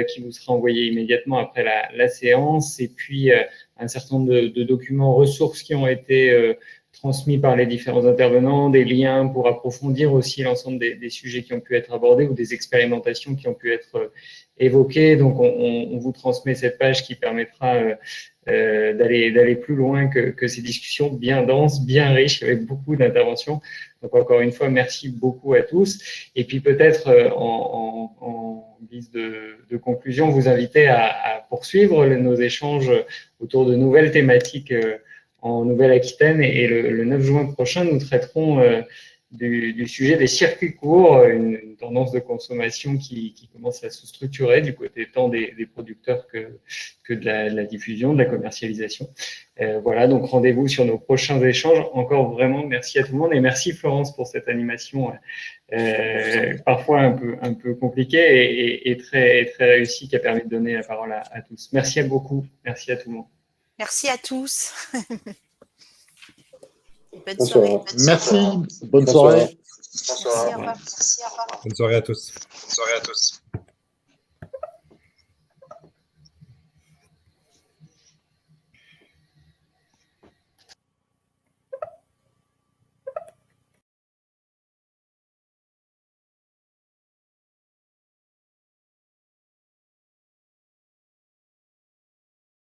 qui vous sera envoyé immédiatement après la séance. Et puis, un certain nombre de documents ressources qui ont été transmis par les différents intervenants, des liens pour approfondir aussi l'ensemble des sujets qui ont pu être abordés ou des expérimentations qui ont pu être évoquées. Donc, on vous transmet cette page qui permettra d'aller plus loin que ces discussions bien denses, bien riches, avec beaucoup d'interventions. Donc, encore une fois, merci beaucoup à tous. Et puis, peut-être en guise de conclusion, vous inviter à poursuivre nos échanges autour de nouvelles thématiques en Nouvelle-Aquitaine, et le 9 juin prochain, nous traiterons du sujet des circuits courts, une tendance de consommation qui commence à se structurer du côté tant des producteurs que de la diffusion, de la commercialisation. Voilà, donc rendez-vous sur nos prochains échanges. Encore vraiment, merci à tout le monde, et merci Florence pour cette animation parfois un peu compliquée et très réussie, qui a permis de donner la parole à tous. Merci beaucoup, merci à tout le monde. Merci à tous. Bonne Bonsoir. soirée. Merci. Bonne soirée. Merci, au revoir. Bonne soirée à tous. Bonne soirée à tous.